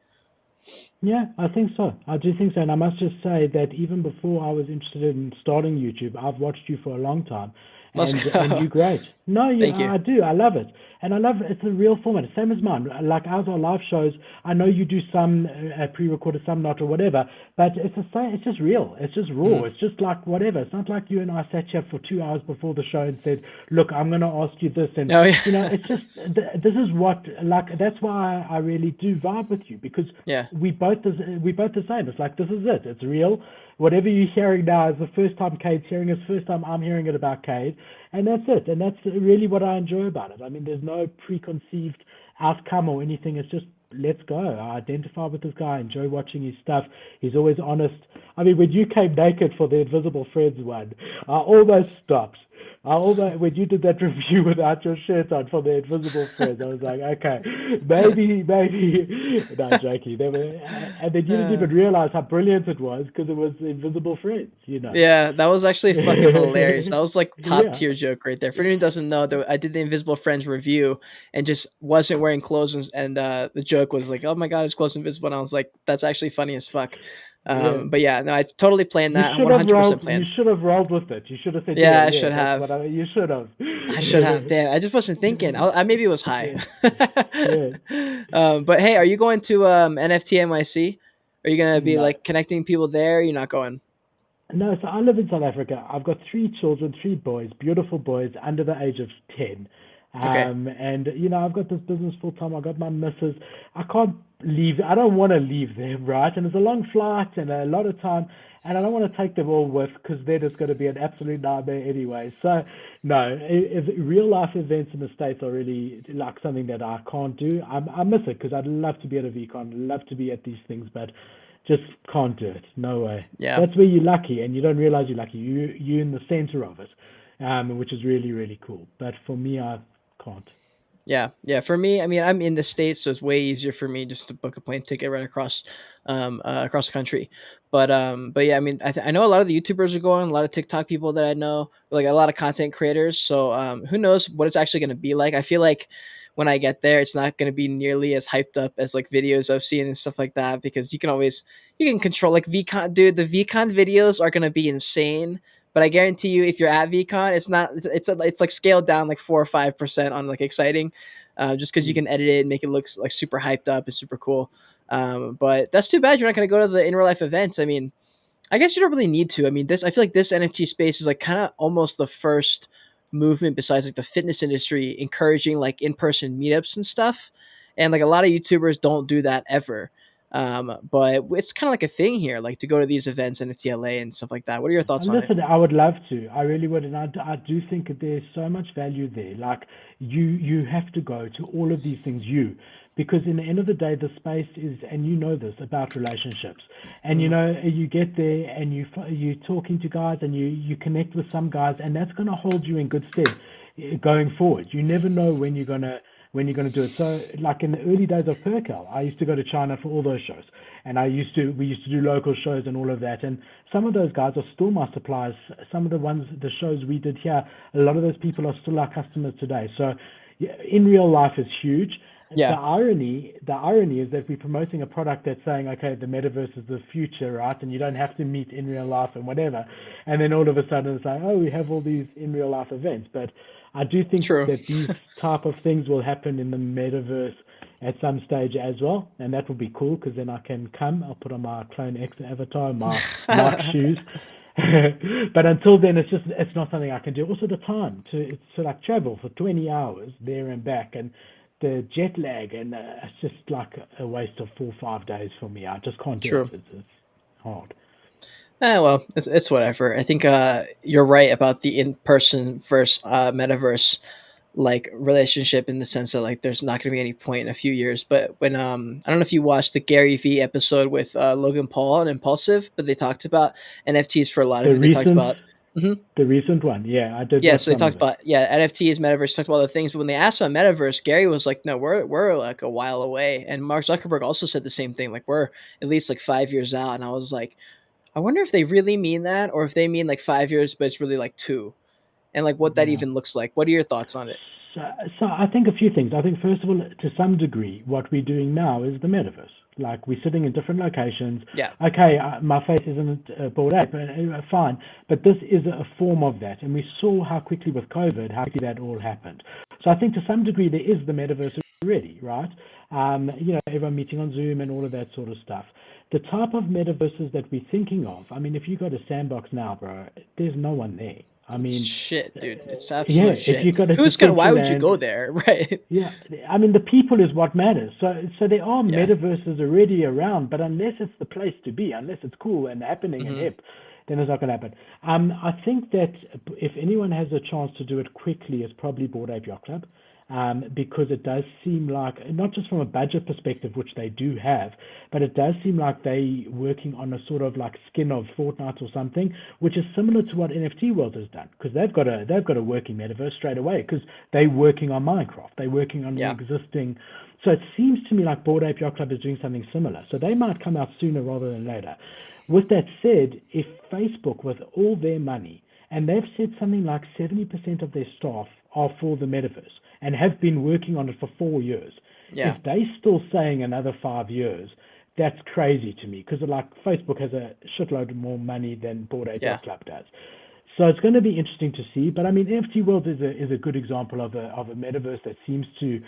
Speaker 2: Yeah, I think so. I do think so. And I must just say that even before I was interested in starting YouTube, I've watched you for a long time.
Speaker 1: Let's
Speaker 2: And
Speaker 1: go.
Speaker 2: you're great. No,
Speaker 1: Thank you.
Speaker 2: I do. I love it. And I love it's a real format, same as mine. Like ours are live shows. I know you do some pre-recorded, some not, or whatever. But it's the same. It's just real. It's just raw.
Speaker 1: Mm.
Speaker 2: It's just like whatever. It's not like you and I sat here for 2 hours before the show and said, "Look, I'm going to ask you this," and
Speaker 1: Oh yeah.
Speaker 2: it's just this is what like that's why I really do vibe with you because
Speaker 1: Yeah.
Speaker 2: we both the same. It's like this is it. It's real. Whatever you're hearing now is the first time Cade's hearing it. It's the first time I'm hearing it about Cade, and that's it. And that's really what I enjoy about it. I mean, there's no preconceived outcome or anything. It's just let's go. I identify with this guy. I enjoy watching his stuff. He's always honest. I mean, when you came naked for the Invisible Friends one, I almost stopped. When you did that review without your shirt on for the Invisible Friends, I was like, okay, maybe. No, I'm joking. And then you didn't
Speaker 1: Uh,
Speaker 2: even realize how brilliant it was because it was Invisible Friends.
Speaker 1: Yeah, that was actually fucking hilarious. That was like top
Speaker 2: Yeah.
Speaker 1: tier joke right there. For anyone who doesn't know, I did the Invisible Friends review and just wasn't wearing clothes, and the joke was like, "Oh my god, his clothes invisible." And I was like, "That's actually funny as fuck."
Speaker 2: Yeah.
Speaker 1: But yeah, no, I totally planned
Speaker 2: You
Speaker 1: that.
Speaker 2: should have
Speaker 1: 100%
Speaker 2: rolled. You
Speaker 1: planned.
Speaker 2: should have rolled with it. You should have said, "Yeah,
Speaker 1: Yeah, I
Speaker 2: yeah,
Speaker 1: should
Speaker 2: that's
Speaker 1: have.
Speaker 2: what I." You should have.
Speaker 1: I should have. Damn, I just wasn't thinking. I maybe was high.
Speaker 2: Yeah, yeah.
Speaker 1: But hey, are you going to NFT NYC? Are you gonna be
Speaker 2: No,
Speaker 1: like connecting people there? You're not going.
Speaker 2: no. So I live in South Africa. I've got three children, three boys, beautiful boys under the age of 10.
Speaker 1: Okay.
Speaker 2: And I've got this business full time. I got my missus. I can't leave. I don't want to leave them, right? And it's a long flight and a lot of time. And I don't want to take them all with because then it's going to be an absolute nightmare anyway. So, no, if real life events in the States are really like something that I can't do. I miss it because I'd love to be at a VCon, love to be at these things, but just can't do it. No way.
Speaker 1: Yeah.
Speaker 2: That's where you're lucky and you don't realize you're lucky. You're in the center of it, which is really, really cool. But for me, I can't.
Speaker 1: Yeah, yeah. For me, I mean, I'm in the States, so it's way easier for me just to book a plane ticket right across the country. But yeah, I mean, I know a lot of the YouTubers are going, a lot of TikTok people that I know, like a lot of content creators. So who knows what it's actually going to be like? I feel like when I get there, it's not going to be nearly as hyped up as like videos I've seen and stuff like that because you can control like VCon, dude. The VCon videos are going to be insane, but I guarantee you, if you're at VCon, it's not. It's like scaled down like 4 or 5% on like exciting, just because you
Speaker 2: Mm.
Speaker 1: can edit it and make it look like super hyped up and super cool. But that's too bad you're not gonna go to the in real life events. I mean, I guess you don't really need to. I mean, this I feel like this NFT space is like kind of almost the first movement besides like the fitness industry encouraging like in person meetups and stuff. And like a lot of YouTubers don't do that ever. But it's kind of like a thing here, like to go to these events, NFT LA and stuff like that. What are your thoughts on it?
Speaker 2: Listen, I would love to. I really would, and I do think that there's so much value there. Like you have to go to all of these things, because in the end of the day, the space is, and you know this about relationships. And
Speaker 1: Mm,
Speaker 2: you get there and you talking to guys and you connect with some guys, and that's going to hold you in good stead going forward. You never know when you're going to do it. So, like in the early days of Percal, I used to go to China for all those shows, and we used to do local shows and all of that. And some of those guys are still my suppliers. Some of the shows we did here, a lot of those people are still our customers today. So, yeah, in real life is huge.
Speaker 1: yeah,
Speaker 2: The irony is that we're promoting a product that's saying, okay, the metaverse is the future, right? And you don't have to meet in real life and whatever. And then all of a sudden it's like, oh, we have all these in real life events. But I do think
Speaker 1: true.
Speaker 2: that these type of things will happen in the metaverse at some stage as well, and that will be cool because then I can come. I'll put on my Clone X avatar, my Nike shoes. But until then, it's not something I can do. Also, the time to like travel for 20 hours there and back, and the jet lag, and it's just like a waste of 4 or 5 days for me. I just can't do it.
Speaker 1: True.
Speaker 2: It's hard.
Speaker 1: Well, it's whatever. I think you're right about the in person versus metaverse like relationship in the sense that like there's not going to be any point in a few years. But when I don't know if you watched the Gary V episode with Logan Paul and Impulsive, but they talked about NFTs for a lot of
Speaker 2: The
Speaker 1: it. They talked
Speaker 2: recent,
Speaker 1: about. Mhm.
Speaker 2: the recent one, yeah, I did
Speaker 1: Yeah,
Speaker 2: watch
Speaker 1: so they
Speaker 2: some
Speaker 1: talked
Speaker 2: of it.
Speaker 1: about NFTs, metaverse, talked about other things. But when they asked about metaverse, Gary was like, "No, we're like a while away." And Mark Zuckerberg also said the same thing, like we're at least like 5 years out. And I was like, I wonder if they really mean that, or if they mean like 5 years, but it's really like two, and like what that
Speaker 2: Yeah.
Speaker 1: even looks like. What are your thoughts on it?
Speaker 2: So, so I think a few things. I think first of all, to some degree, what we're doing now is the metaverse. Like we're sitting in different locations.
Speaker 1: Yeah.
Speaker 2: Okay, my face isn't Bored Ape, but fine. But this is a form of that, and we saw how quickly with COVID, how quickly that all happened. So I think to some degree there is the metaverse already, right? Everyone meeting on Zoom and all of that sort of stuff. The type of metaverses that we're thinking of, I mean, if you go to Sandbox now, bro, there's no one there. I
Speaker 1: It's
Speaker 2: mean,
Speaker 1: shit, dude. It's
Speaker 2: yeah,
Speaker 1: absolute
Speaker 2: if you
Speaker 1: shit.
Speaker 2: go to
Speaker 1: Who's gonna? Why would you go
Speaker 2: Decentraland,
Speaker 1: there, right?
Speaker 2: yeah, I mean the people is what matters. So there are
Speaker 1: Yeah.
Speaker 2: metaverses already around, but unless it's the place to be, unless it's cool and happening and
Speaker 1: Hmm.
Speaker 2: hip, then it's not going to happen. I think that if anyone has a chance to do it quickly, it's probably Bored Ape Yacht Club. Because it does seem like, not just from a budget perspective, which they do have, but it does seem like they working on a sort of like skin of Fortnite or something, which is similar to what NFT World has done, because they've got a working metaverse straight away, because they're working on Minecraft, they're working on an
Speaker 1: Yeah.
Speaker 2: existing. So it seems to me like Bored Ape Yacht Club is doing something similar. So they might come out sooner rather than later. With that said, if Facebook, with all their money, and they've said something like 70% of their staff are for the metaverse and have been working on it for 4 years.
Speaker 1: Yeah.
Speaker 2: If they still saying another 5 years, that's crazy to me because like Facebook has a shitload more money than Bored Ape
Speaker 1: Yeah.
Speaker 2: Yacht Club does. So it's going to be interesting to see. But I mean, NFT World is a good example of a metaverse that seems to,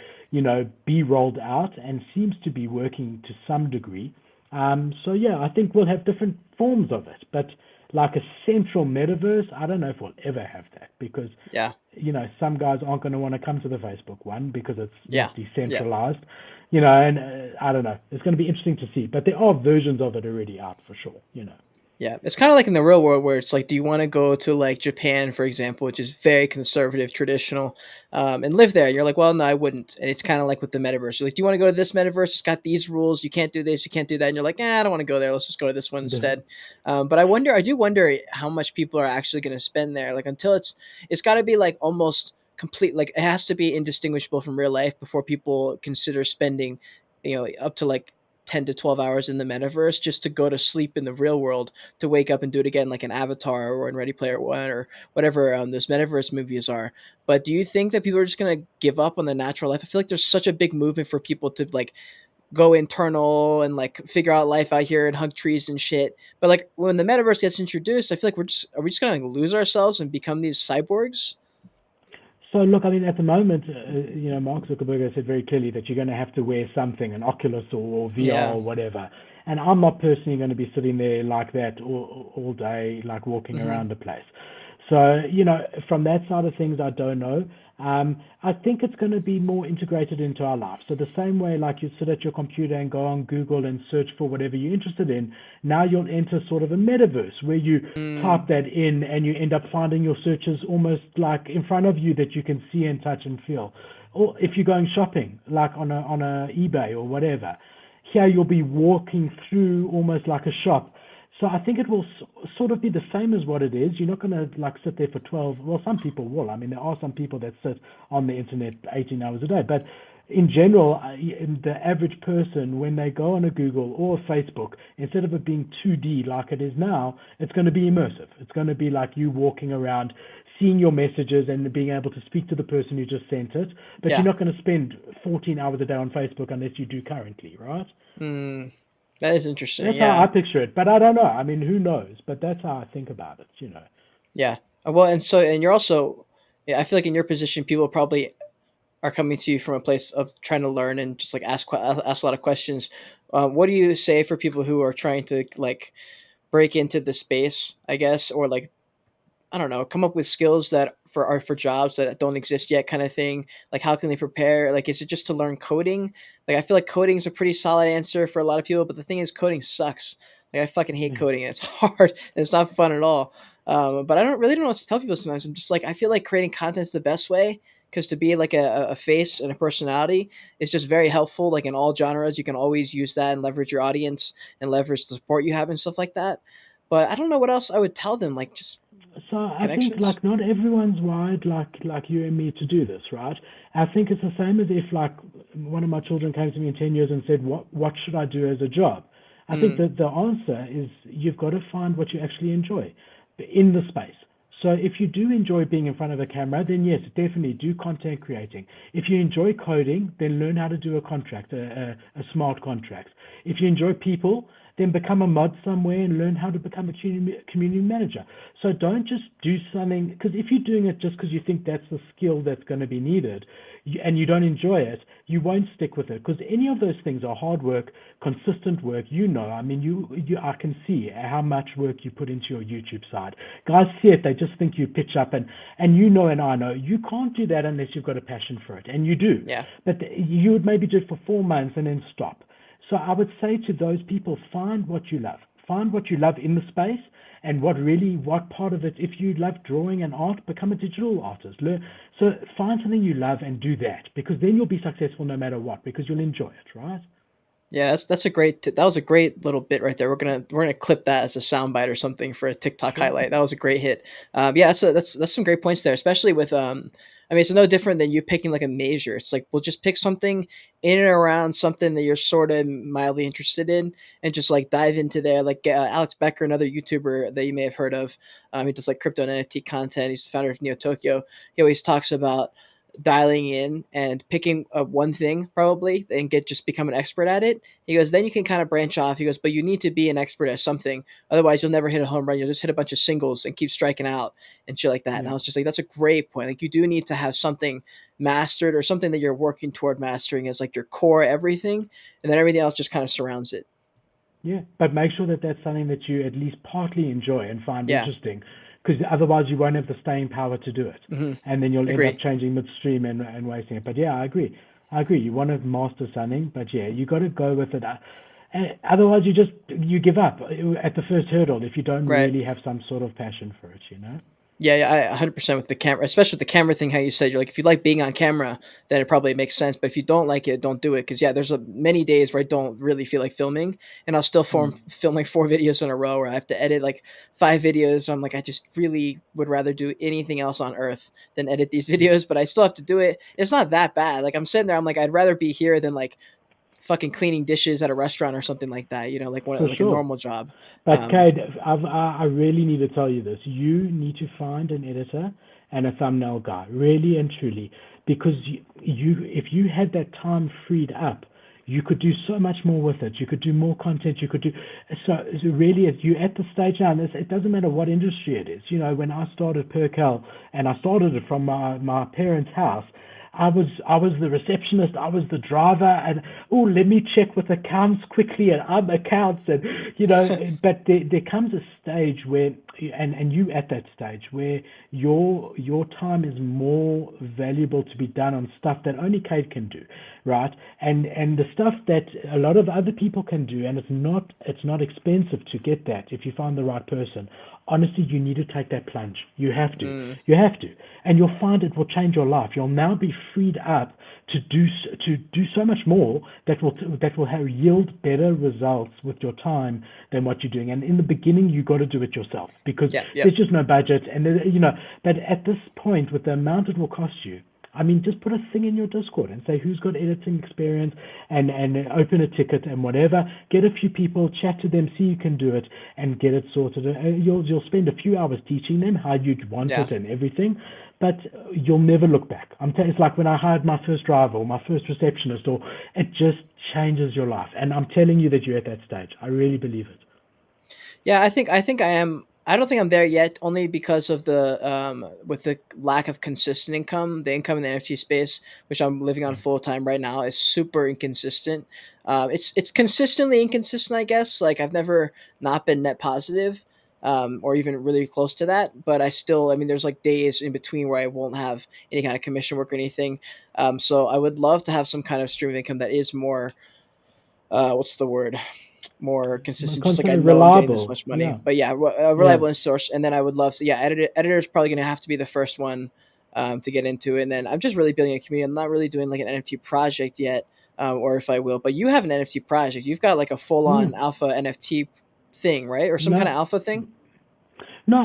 Speaker 2: be rolled out and seems to be working to some degree. So yeah, I think we'll have different forms of it, but like a central metaverse, I don't know if we'll ever have that because
Speaker 1: Yeah.
Speaker 2: some guys aren't going to want to come to the Facebook one because it's
Speaker 1: Yeah.
Speaker 2: not
Speaker 1: Yeah.
Speaker 2: decentralized, and I don't know. It's going to be interesting to see, but there are versions of it already out for sure.
Speaker 1: Yeah, it's kind of like in the real world where it's like, do you want to go to like Japan, for example, which is very conservative, traditional, and live there? And you're like, well, no, I wouldn't. And it's kind of like with the metaverse. You're like, do you want to go to this metaverse? It's got these rules. You can't do this. You can't do that. And you're like, I don't want to go there. Let's just go to this one
Speaker 2: The
Speaker 1: instead. But I do wonder how much people are actually going to spend there. Like until it's got to be like almost complete. Like it has to be indistinguishable from real life before people consider spending, up to like 10 to 12 hours in the metaverse just to go to sleep in the real world to wake up and do it again, like an Avatar or in Ready Player One or whatever those metaverse movies are. But do you think that people are just gonna give up on the natural life? I feel like there's such a big movement for people to like go internal and like figure out life out here and hug trees and shit. But like when the metaverse gets introduced, I feel like are we just gonna like, lose ourselves and become these cyborgs?
Speaker 2: So look, I mean, at the moment, Mark Zuckerberg has said very clearly that you're going to have to wear something, an Oculus or VR
Speaker 1: Yeah.
Speaker 2: or whatever. And I'm not personally going to be sitting there like that all day, like walking
Speaker 1: Hmm.
Speaker 2: around the place. So, from that side of things, I don't know. I think it's going to be more integrated into our lives. So the same way, like you sit at your computer and go on Google and search for whatever you're interested in, now you'll enter sort of a metaverse where you
Speaker 1: Mm,
Speaker 2: type that in and you end up finding your searches almost like in front of you that you can see and touch and feel. Or if you're going shopping, like on a eBay or whatever, here you'll be walking through almost like a shop. So I think it will sort of be the same as what it is. You're not going to like sit there for 12. Well, some people will. I mean, there are some people that sit on the internet 18 hours a day. But in general, the average person, when they go on a Google or a Facebook, instead of it being 2D like it is now, it's going to be immersive. It's going to be like you walking around, seeing your messages and being able to speak to the person who just sent it. But you're
Speaker 1: yeah.
Speaker 2: not going to spend 14 hours a day on Facebook unless you do currently, right?
Speaker 1: Mm, that is interesting.
Speaker 2: That's how I
Speaker 1: Yeah.
Speaker 2: picture it, but I don't know. I mean, who knows? But that's how I think about it.
Speaker 1: Yeah. Well, and you're also, yeah, I feel like in your position, people probably are coming to you from a place of trying to learn and just like ask a lot of questions. What do you say for people who are trying to like break into the space, I guess, or like I don't know, come up with skills that for jobs that don't exist yet, kind of thing. Like, how can they prepare? Like, is it just to learn coding? Like, I feel like coding is a pretty solid answer for a lot of people, but the thing is, coding sucks. Like, I fucking hate
Speaker 2: Yeah.
Speaker 1: coding. It's hard and it's not fun at all. But I don't know what to tell people sometimes. I'm just like, I feel like creating content is the best way because to be like a face and a personality is just very helpful. Like in all genres, you can always use that and leverage your audience and leverage the support you have and stuff like that. But I don't know what else I would tell them. Like, just
Speaker 2: So I think
Speaker 1: connections.
Speaker 2: like not everyone's wired like you and me to do this, right? I think it's the same as if like one of my children came to me in 10 years and said, "What should I do as a job?" I think
Speaker 1: Mm,
Speaker 2: that the answer is you've got to find what you actually enjoy in the space. So if you do enjoy being in front of a camera, then yes, definitely do content creating. If you enjoy coding, then learn how to do a contract, a smart contract. If you enjoy people, then become a mod somewhere and learn how to become a community manager. So don't just do something, because if you're doing it just because you think that's the skill that's going to be needed and you don't enjoy it, you won't stick with it. Because any of those things are hard work, consistent work. I mean, I can see how much work you put into your YouTube side. Guys see it, they just think you pitch up, and and I know you can't do that unless you've got a passion for it, and you do.
Speaker 1: yeah.
Speaker 2: But you would maybe do it for 4 months and then stop. So I would say to those people, find what you love. Find what you love in the space and what part of it. If you love drawing and art, become a digital artist. So find something you love and do that, because then you'll be successful no matter what, because you'll enjoy it, right?
Speaker 1: Yeah, that's a great that was a great little bit right there. We're gonna clip that as a soundbite or something for a TikTok
Speaker 2: Sure.
Speaker 1: highlight. That was a great hit. Yeah, that's some great points there, especially with I mean, it's no different than you picking like a major. It's like we'll just pick something in and around something that you're sort of mildly interested in, and just like dive into there. Like Alex Becker, another YouTuber that you may have heard of, he does like crypto and NFT content. He's the founder of Neo Tokyo. He always talks about dialing in and picking one thing probably and get just become an expert at it. He goes, then you can kind of branch off. He goes, but you need to be an expert at something. Otherwise, you'll never hit a home run. You'll just hit a bunch of singles and keep striking out and shit like that. And
Speaker 2: Yeah.
Speaker 1: I was just like, that's a great point. Like, you do need to have something mastered or something that you're working toward mastering as like your core everything. And then everything else just kind of surrounds it.
Speaker 2: Yeah, but make sure that that's something that you at least partly enjoy and find
Speaker 1: Yeah.
Speaker 2: interesting, because otherwise you won't have the staying power to do it,
Speaker 1: Hmm.
Speaker 2: and then you'll end up
Speaker 1: Agree.
Speaker 2: changing midstream and wasting it. But yeah, I agree. I agree. You want to master something, but yeah, you got to go with it. Otherwise, you give up at the first hurdle if you don't
Speaker 1: Right.
Speaker 2: really have some sort of passion for it.
Speaker 1: Yeah, yeah, I 100% with the camera, especially with the camera thing. How you said you're like, if you like being on camera, then it probably makes sense. But if you don't like it, don't do it. Because yeah, there's many days where I don't really feel like filming, and I'll still
Speaker 2: Mm,
Speaker 1: film like 4 videos in a row, where I have to edit like 5 videos. I'm like, I just really would rather do anything else on earth than edit these
Speaker 2: yeah,
Speaker 1: videos. But I still have to do it. It's not that bad. Like I'm sitting there, I'm like, I'd rather be here than like fucking cleaning dishes at a restaurant or something like that. Like
Speaker 2: for
Speaker 1: like a
Speaker 2: sure.
Speaker 1: normal job.
Speaker 2: But
Speaker 1: Um,
Speaker 2: Cade, I really need to tell you this. You need to find an editor and a thumbnail guy, really and truly, because if you had that time freed up, you could do so much more with it. You could do more content. You could do so really. You're at the stage now, and it doesn't matter what industry it is. When I started Perkel, and I started it from my parents' house, I was the receptionist, I was the driver, and oh, let me check with accounts quickly, and I'm accounts, and but there comes a stage where, and you at that stage where your time is more valuable to be done on stuff that only Kate can do, right? And the stuff that a lot of other people can do, and it's not expensive to get that if you find the right person. Honestly, you need to take that plunge. You have to.
Speaker 1: Mm,
Speaker 2: You have to, and you'll find it will change your life. You'll now be freed up to do so much more that will have yield better results with your time than what you're doing. And in the beginning, you got to do it yourself because
Speaker 1: yeah, yep.
Speaker 2: there's just no budget, and But at this point, with the amount it will cost you, I mean, just put a thing in your Discord and say who's got editing experience, and open a ticket and whatever. Get a few people, chat to them, see you can do it, and get it sorted. You'll spend a few hours teaching them how you'd want
Speaker 1: Yeah.
Speaker 2: it and everything, but you'll never look back. It's like when I hired my first driver or my first receptionist, or it just changes your life. And I'm telling you that you're at that stage. I really believe it.
Speaker 1: Yeah, I think I am. I don't think I'm there yet, only because of the with the lack of consistent income. The income in the NFT space, which I'm living on full time right now, is super inconsistent. It's consistently inconsistent, I guess. Like I've never not been net positive, or even really close to that. But I still, I mean, there's like days in between where I won't have any kind of commission work or anything. So I would love to have some kind of stream of income that is more, what's the word, more consistent, just like I know I'm getting this
Speaker 2: Reliable.
Speaker 1: much money.
Speaker 2: Yeah.
Speaker 1: But yeah,
Speaker 2: Yeah.
Speaker 1: reliable in source. And then I would love to, yeah, editor is probably going to have to be the first one to get into. And then I'm just really building a community. I'm not really doing like an NFT project yet, or if I will. But you have an NFT project. You've got like a full on
Speaker 2: Mm.
Speaker 1: alpha NFT thing, right? Or some kind
Speaker 2: No.
Speaker 1: of alpha thing.
Speaker 2: No,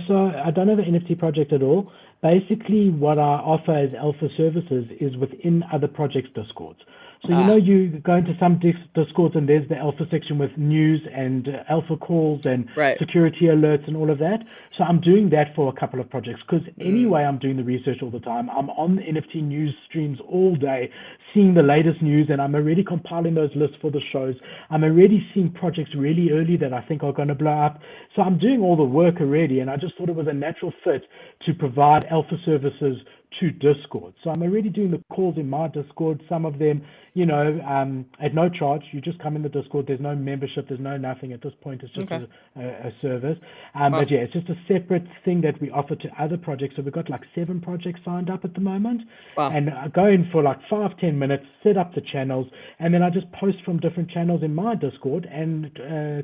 Speaker 2: so I don't have an NFT project at all. Basically, what I offer as alpha services is within other projects' Discords. So
Speaker 1: Ah,
Speaker 2: you go into some Discords and there's the alpha section with news and alpha calls and
Speaker 1: right.
Speaker 2: security alerts and all of that. So I'm doing that for a couple of projects because
Speaker 1: Mm,
Speaker 2: anyway I'm doing the research all the time. I'm on the NFT news streams all day, seeing the latest news, and I'm already compiling those lists for the shows. I'm already seeing projects really early that I think are going to blow up. So I'm doing all the work already, and I just thought it was a natural fit to provide alpha services to Discord. So I'm already doing the calls in my Discord, some of them, at no charge. You just come in the Discord. There's no membership. There's no nothing. At this point, it's just
Speaker 1: okay.
Speaker 2: a service. But
Speaker 1: Wow.
Speaker 2: yeah, it's just a separate thing that we offer to other projects. So we've got like 7 projects signed up at the moment.
Speaker 1: Wow.
Speaker 2: And I go in for like 5-10 minutes, set up the channels, and then I just post from different channels in my Discord and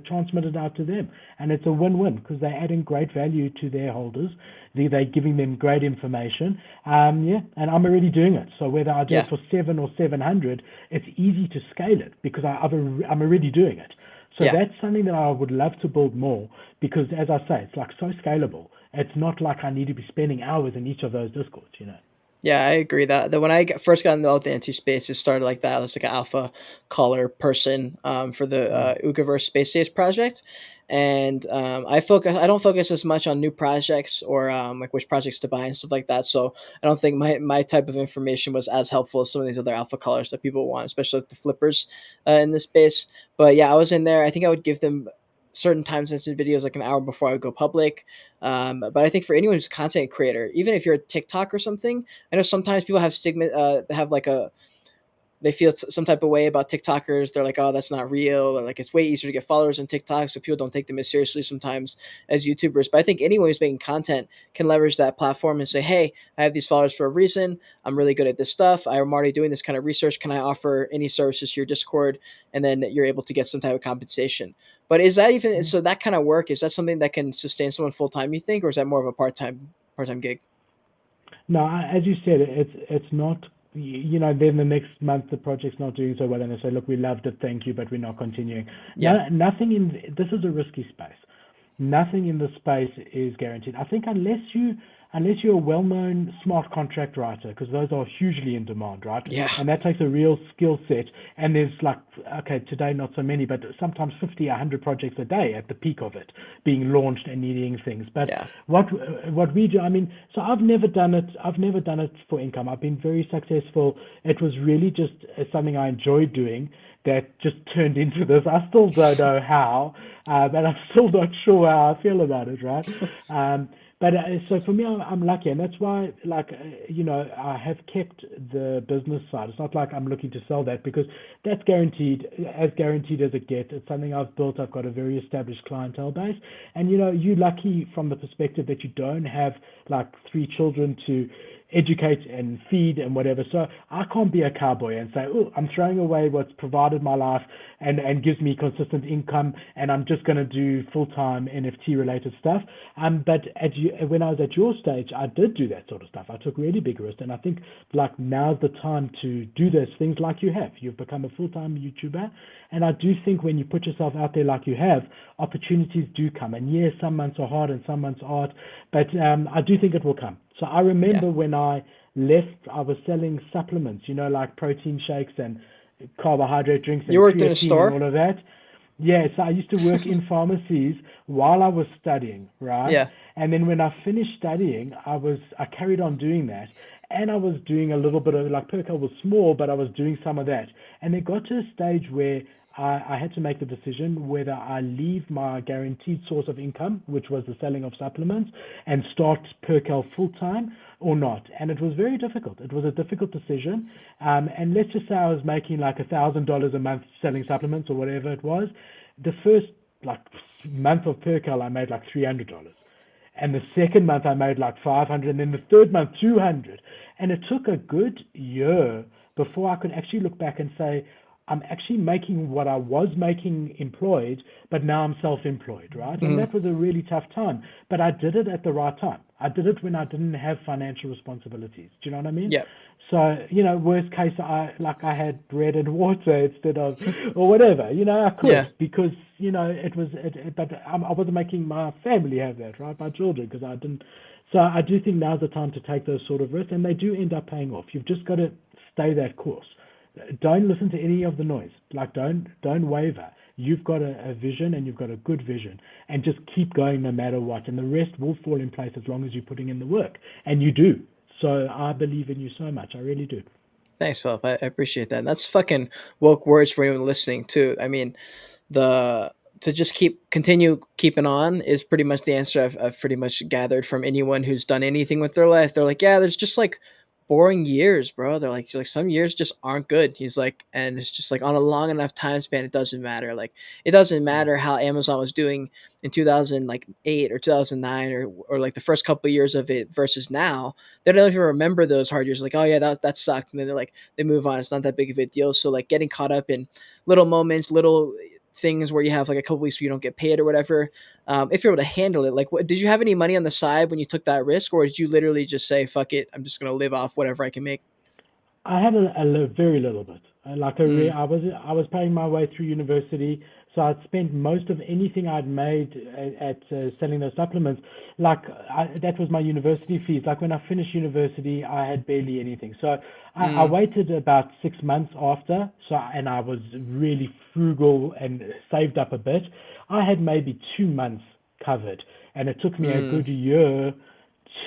Speaker 2: transmit it out to them. And it's a win-win because they're adding great value to their holders. They're giving them great information. Yeah, and I'm already doing it. So whether I do it
Speaker 1: Yeah.
Speaker 2: for 7 or 700, it's easy to scale it because I'm already doing it. So
Speaker 1: Yeah.
Speaker 2: that's something that I would love to build more because, as I say, it's like so scalable. It's not like I need to be spending hours in each of those Discords.
Speaker 1: Yeah, I agree that when I first got into the anti space, it started like that. I was like an alpha caller person for the
Speaker 2: Mm.
Speaker 1: Ugaverse Space Days project, and I don't focus as much on new projects or like which projects to buy and stuff like that. So I don't think my type of information was as helpful as some of these other alpha callers that people want, especially like the flippers in this space. But yeah, I was in there. I think I would give them certain time sensitive videos like an hour before I would go public. But I think for anyone who's a content creator, even if you're a TikTok or something, I know sometimes people have stigma, have like a, they feel some type of way about TikTokers. They're like, oh, that's not real, or like it's way easier to get followers on TikTok, so people don't take them as seriously sometimes as YouTubers. But I think anyone who's making content can leverage that platform and say, hey, I have these followers for a reason. I'm really good at this stuff. I'm already doing this kind of research. Can I offer any services to your Discord? And then you're able to get some type of compensation. But is that even
Speaker 2: Mm.
Speaker 1: so? That kind of work, is that something that can sustain someone full time? You think, or is that more of a part time gig?
Speaker 2: No, as you said, it's not. Then the next month the project's not doing so well, and they say, "Look, we loved it, thank you, but we're not continuing."
Speaker 1: Yeah.
Speaker 2: No, nothing in this is a risky space. Nothing in the space is guaranteed. I think unless you're a well-known smart contract writer, because those are hugely in demand, right?
Speaker 1: Yeah.
Speaker 2: And that takes a real skill set. And there's like, okay, today not so many, but sometimes 50, 100 projects a day at the peak of it being launched and needing things. But
Speaker 1: Yeah.
Speaker 2: what we do, I mean, so I've never done it. I've never done it for income. I've been very successful. It was really just something I enjoyed doing that just turned into this. I still don't know how, but I'm still not sure how I feel about it, right? Um, But so for me, I'm lucky, and that's why, like, I have kept the business side. It's not like I'm looking to sell that because that's guaranteed as it gets. It's something I've built. I've got a very established clientele base, and you're lucky from the perspective that you don't have like three children to educate and feed and whatever. So I can't be a cowboy and say, oh, I'm throwing away what's provided my life and gives me consistent income, and I'm just going to do full-time NFT related stuff. But when I was at your stage, I did do that sort of stuff. I took really big risks, and I think like now's the time to do those things like you have. You've become a full-time YouTuber, and I do think when you put yourself out there like you have, opportunities do come. And yes, some months are hard and some months aren't, but I do think it will come. So I
Speaker 1: Yeah.
Speaker 2: remember when I left, I was selling supplements, like protein shakes and carbohydrate drinks
Speaker 1: You
Speaker 2: and
Speaker 1: worked in a
Speaker 2: creatine and
Speaker 1: store?
Speaker 2: all of that. Yeah, so I used to work in pharmacies while I was studying, right?
Speaker 1: Yeah.
Speaker 2: And then when I finished studying, I carried on doing that. And I was doing a little bit of like Perkel was small, but I was doing some of that. And it got to a stage where I had to make the decision whether I leave my guaranteed source of income, which was the selling of supplements, and start Perkel full time or not. And it was very difficult. It was a difficult decision. And let's just say I was making like $1,000 a month selling supplements or whatever it was. The first like month of Perkel, I made like $300. And the second month I made like 500, and then the third month 200. And it took a good year before I could actually look back and say, I'm actually making what I was making employed, but now I'm self-employed, right? And
Speaker 1: Hmm.
Speaker 2: that was a really tough time, but I did it at the right time. I did it when I didn't have financial responsibilities. Do you know what I mean?
Speaker 1: Yeah.
Speaker 2: So, worst case, I had bread and water instead of, or whatever. I
Speaker 1: Yeah.
Speaker 2: could because but I wasn't making my family have that, right? My children, because I didn't. So I do think now's the time to take those sort of risks, and they do end up paying off. You've just got to stay that course. Don't listen to any of the noise. Like don't waver. You've got a vision, and you've got a good vision, and just keep going no matter what, and the rest will fall in place as long as you're putting in the work, and you do. So I believe in you so much. I really do.
Speaker 1: Thanks, Philip. I appreciate that. And that's fucking woke words for anyone listening too. I mean, the to just continue keeping on is pretty much the answer I've pretty much gathered from anyone who's done anything with their life. They're like, yeah, there's just like boring years, bro. They're like some years just aren't good. He's like, and it's just like on a long enough time span, it doesn't matter. Like it doesn't
Speaker 2: Yeah.
Speaker 1: matter how Amazon was doing in 2008 or 2009 or like the first couple of years of it versus now. They don't even remember those hard years. Like, oh yeah, that sucked, and then they move on. It's not that big of a deal. So like getting caught up in little moments, little things where you have like a couple weeks where you don't get paid or whatever. If you're able to handle it, like, what did you have any money on the side when you took that risk, or did you literally just say, "Fuck it, I'm just gonna live off whatever I can make"?
Speaker 2: I had very little bit.
Speaker 1: Mm,
Speaker 2: I was paying my way through university, so I'd spent most of anything I'd made at selling those supplements. That was my university fees. Like when I finished university, I had barely anything. So I
Speaker 1: mm,
Speaker 2: waited about 6 months after. And I was really frugal and saved up a bit. I had maybe 2 months covered, and it took me a
Speaker 1: mm.
Speaker 2: good year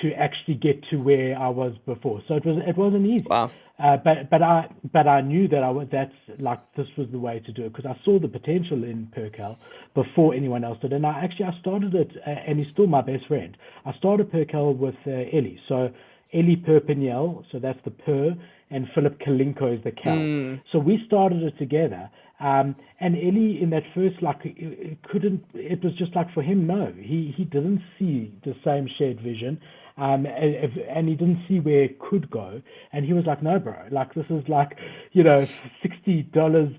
Speaker 2: to actually get to where I was before. So it wasn't easy.
Speaker 1: Wow.
Speaker 2: But I knew that that's like this was the way to do it because I saw the potential in Percal before anyone else did, and I started it, and he's still my best friend. I started Percal with Ellie, so Ellie Perpignan, so that's the Per, and Philip Kalinko is the Cal.
Speaker 1: Mm,
Speaker 2: So we started it together, and Ellie in that first it couldn't. It was just like for him, no, he didn't see the same shared vision, and he didn't see where it could go, and he was like, no, bro, like this is like, $60.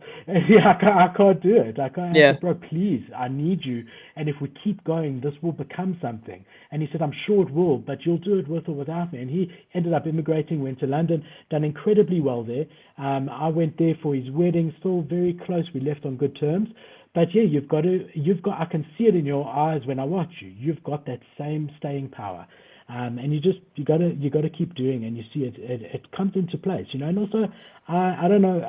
Speaker 2: Yeah, I can't do it. I
Speaker 1: yeah.
Speaker 2: said, bro, please, I need you, and if we keep going, this will become something. And he said, I'm sure it will, but you'll do it with or without me. And he ended up immigrating, went to London, done incredibly well there. I went there for his wedding, still very close. We left on good terms. But yeah, I can see it in your eyes when I watch you. You've got that same staying power. And you gotta keep doing, and you see it comes into place, And also, I don't know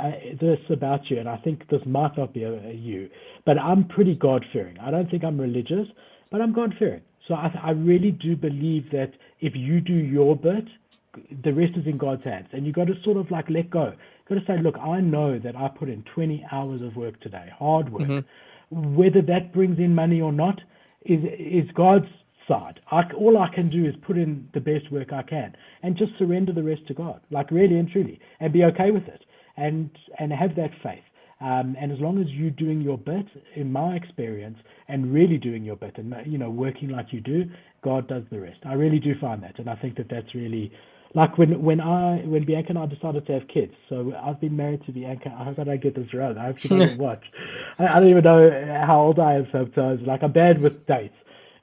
Speaker 2: this about you, and I think this might not be a you, but I'm pretty God fearing. I don't think I'm religious, but I'm God fearing. So I really do believe that if you do your bit, the rest is in God's hands, and you got to sort of like let go. You got to say, look, I know that I put in 20 hours of work today, hard work.
Speaker 1: Hmm.
Speaker 2: Whether that brings in money or not is God's side. All I can do is put in the best work I can and just surrender the rest to God, like really and truly, and be okay with it, and have that faith. And as long as you're doing your bit, in my experience, and really doing your bit, and working like you do, God does the rest. I really do find that, and I think that that's really like when Bianca and I decided to have kids. So I've been married to Bianca. I hope I don't get this wrong. I hope she doesn't watch. I don't even know how old I am sometimes. Like I'm bad with dates.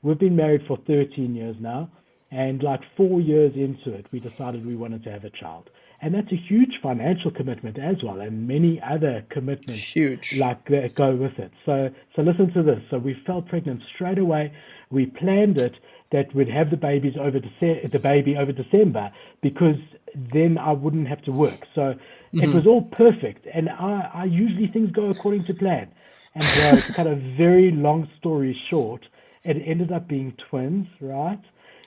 Speaker 2: We've been married for 13 years now, and like 4 years into it, we decided we wanted to have a child. And that's a huge financial commitment as well, and many other commitments
Speaker 1: Huge.
Speaker 2: like that go with it. So listen to this. So we fell pregnant straight away. We planned it that we'd have the baby over December because then I wouldn't have to work. So it
Speaker 1: Hmm.
Speaker 2: was all perfect, and I usually things go according to plan. And bro, to cut a very long story short, it ended up being twins, right?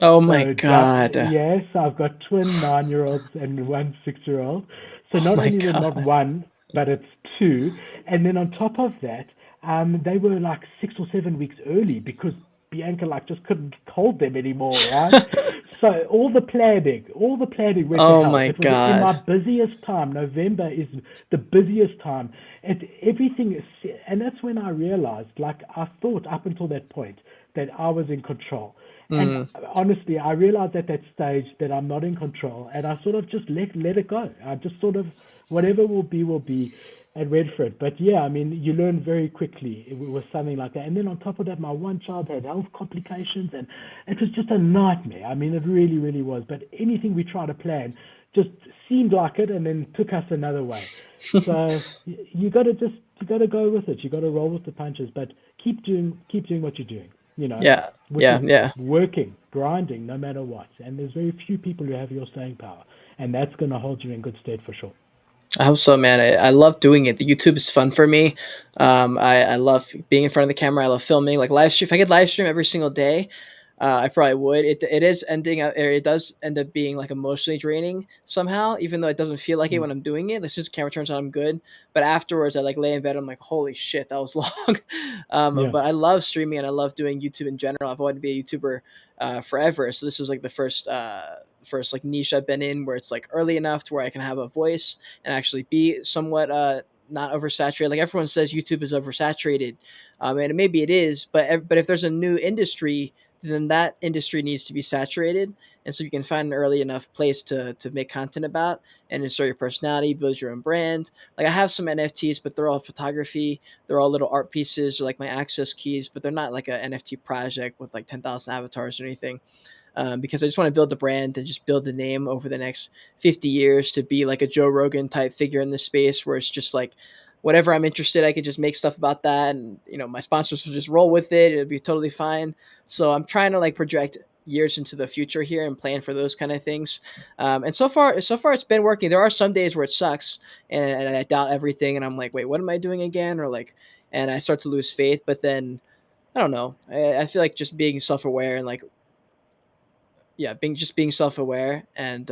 Speaker 1: Oh my
Speaker 2: So
Speaker 1: god.
Speaker 2: yes, I've got twin 9-year-olds and one 6-year-old. So
Speaker 1: Oh
Speaker 2: not
Speaker 1: my
Speaker 2: only is it not
Speaker 1: god.
Speaker 2: one, but it's two. And then on top of that, they were like 6 or 7 weeks early because Bianca like just couldn't hold them anymore, right? So all the planning went to
Speaker 1: Oh
Speaker 2: hell.
Speaker 1: my
Speaker 2: It was in my
Speaker 1: god.
Speaker 2: busiest time. November is the busiest time. Everything is, and that's when I realized, like I thought up until that point that I was in control. And
Speaker 1: Mm.
Speaker 2: honestly, I realized at that stage that I'm not in control, and I sort of just let it go. I just sort of whatever will be, and went for it. But yeah, I mean, you learn very quickly with something like that. And then on top of that, my one child had health complications, and it was just a nightmare. I mean, it really, really was. But anything we tried to plan just seemed like it, and then took us another way. So you got to go with it. You got to roll with the punches, but keep doing what you're doing. You know,
Speaker 1: Yeah.
Speaker 2: which
Speaker 1: Yeah.
Speaker 2: is
Speaker 1: Yeah.
Speaker 2: working, grinding, no matter what. And there's very few people who have your staying power, and that's going to hold you in good stead for sure.
Speaker 1: I hope so, man. I love doing it. The YouTube is fun for me. I love being in front of the camera. I love filming. Like live stream. If I could live stream every single day, I probably would. It is ending up. Or it does end up being like emotionally draining somehow, even though it doesn't feel like it
Speaker 2: Mm.
Speaker 1: when I'm doing it. As soon as the camera turns on, I'm good. But afterwards, I like lay in bed. I'm like, holy shit, that was long.
Speaker 2: Yeah.
Speaker 1: But I love streaming and I love doing YouTube in general. I've wanted to be a YouTuber forever. So this was like the first like niche I've been in where it's like early enough to where I can have a voice and actually be somewhat not oversaturated. Like everyone says, YouTube is oversaturated, and maybe it is. But if there's a new industry, then that industry needs to be saturated, and so you can find an early enough place to make content about and insert your personality, build your own brand. Like I have some NFTs, but they're all photography. They're all little art pieces or like my access keys, but they're not like an NFT project with like 10,000 avatars or anything, because I just want to build the brand and just build the name over the next 50 years to be like a Joe Rogan type figure in this space where it's just like whatever I'm interested, I could just make stuff about that. And, my sponsors will just roll with it. It'll be totally fine. So I'm trying to like project years into the future here and plan for those kind of things. And so far it's been working. There are some days where it sucks and I doubt everything. And I'm like, wait, what am I doing again? Or like, and I start to lose faith, but then I don't know. I feel like just being self-aware and like yeah, being self-aware and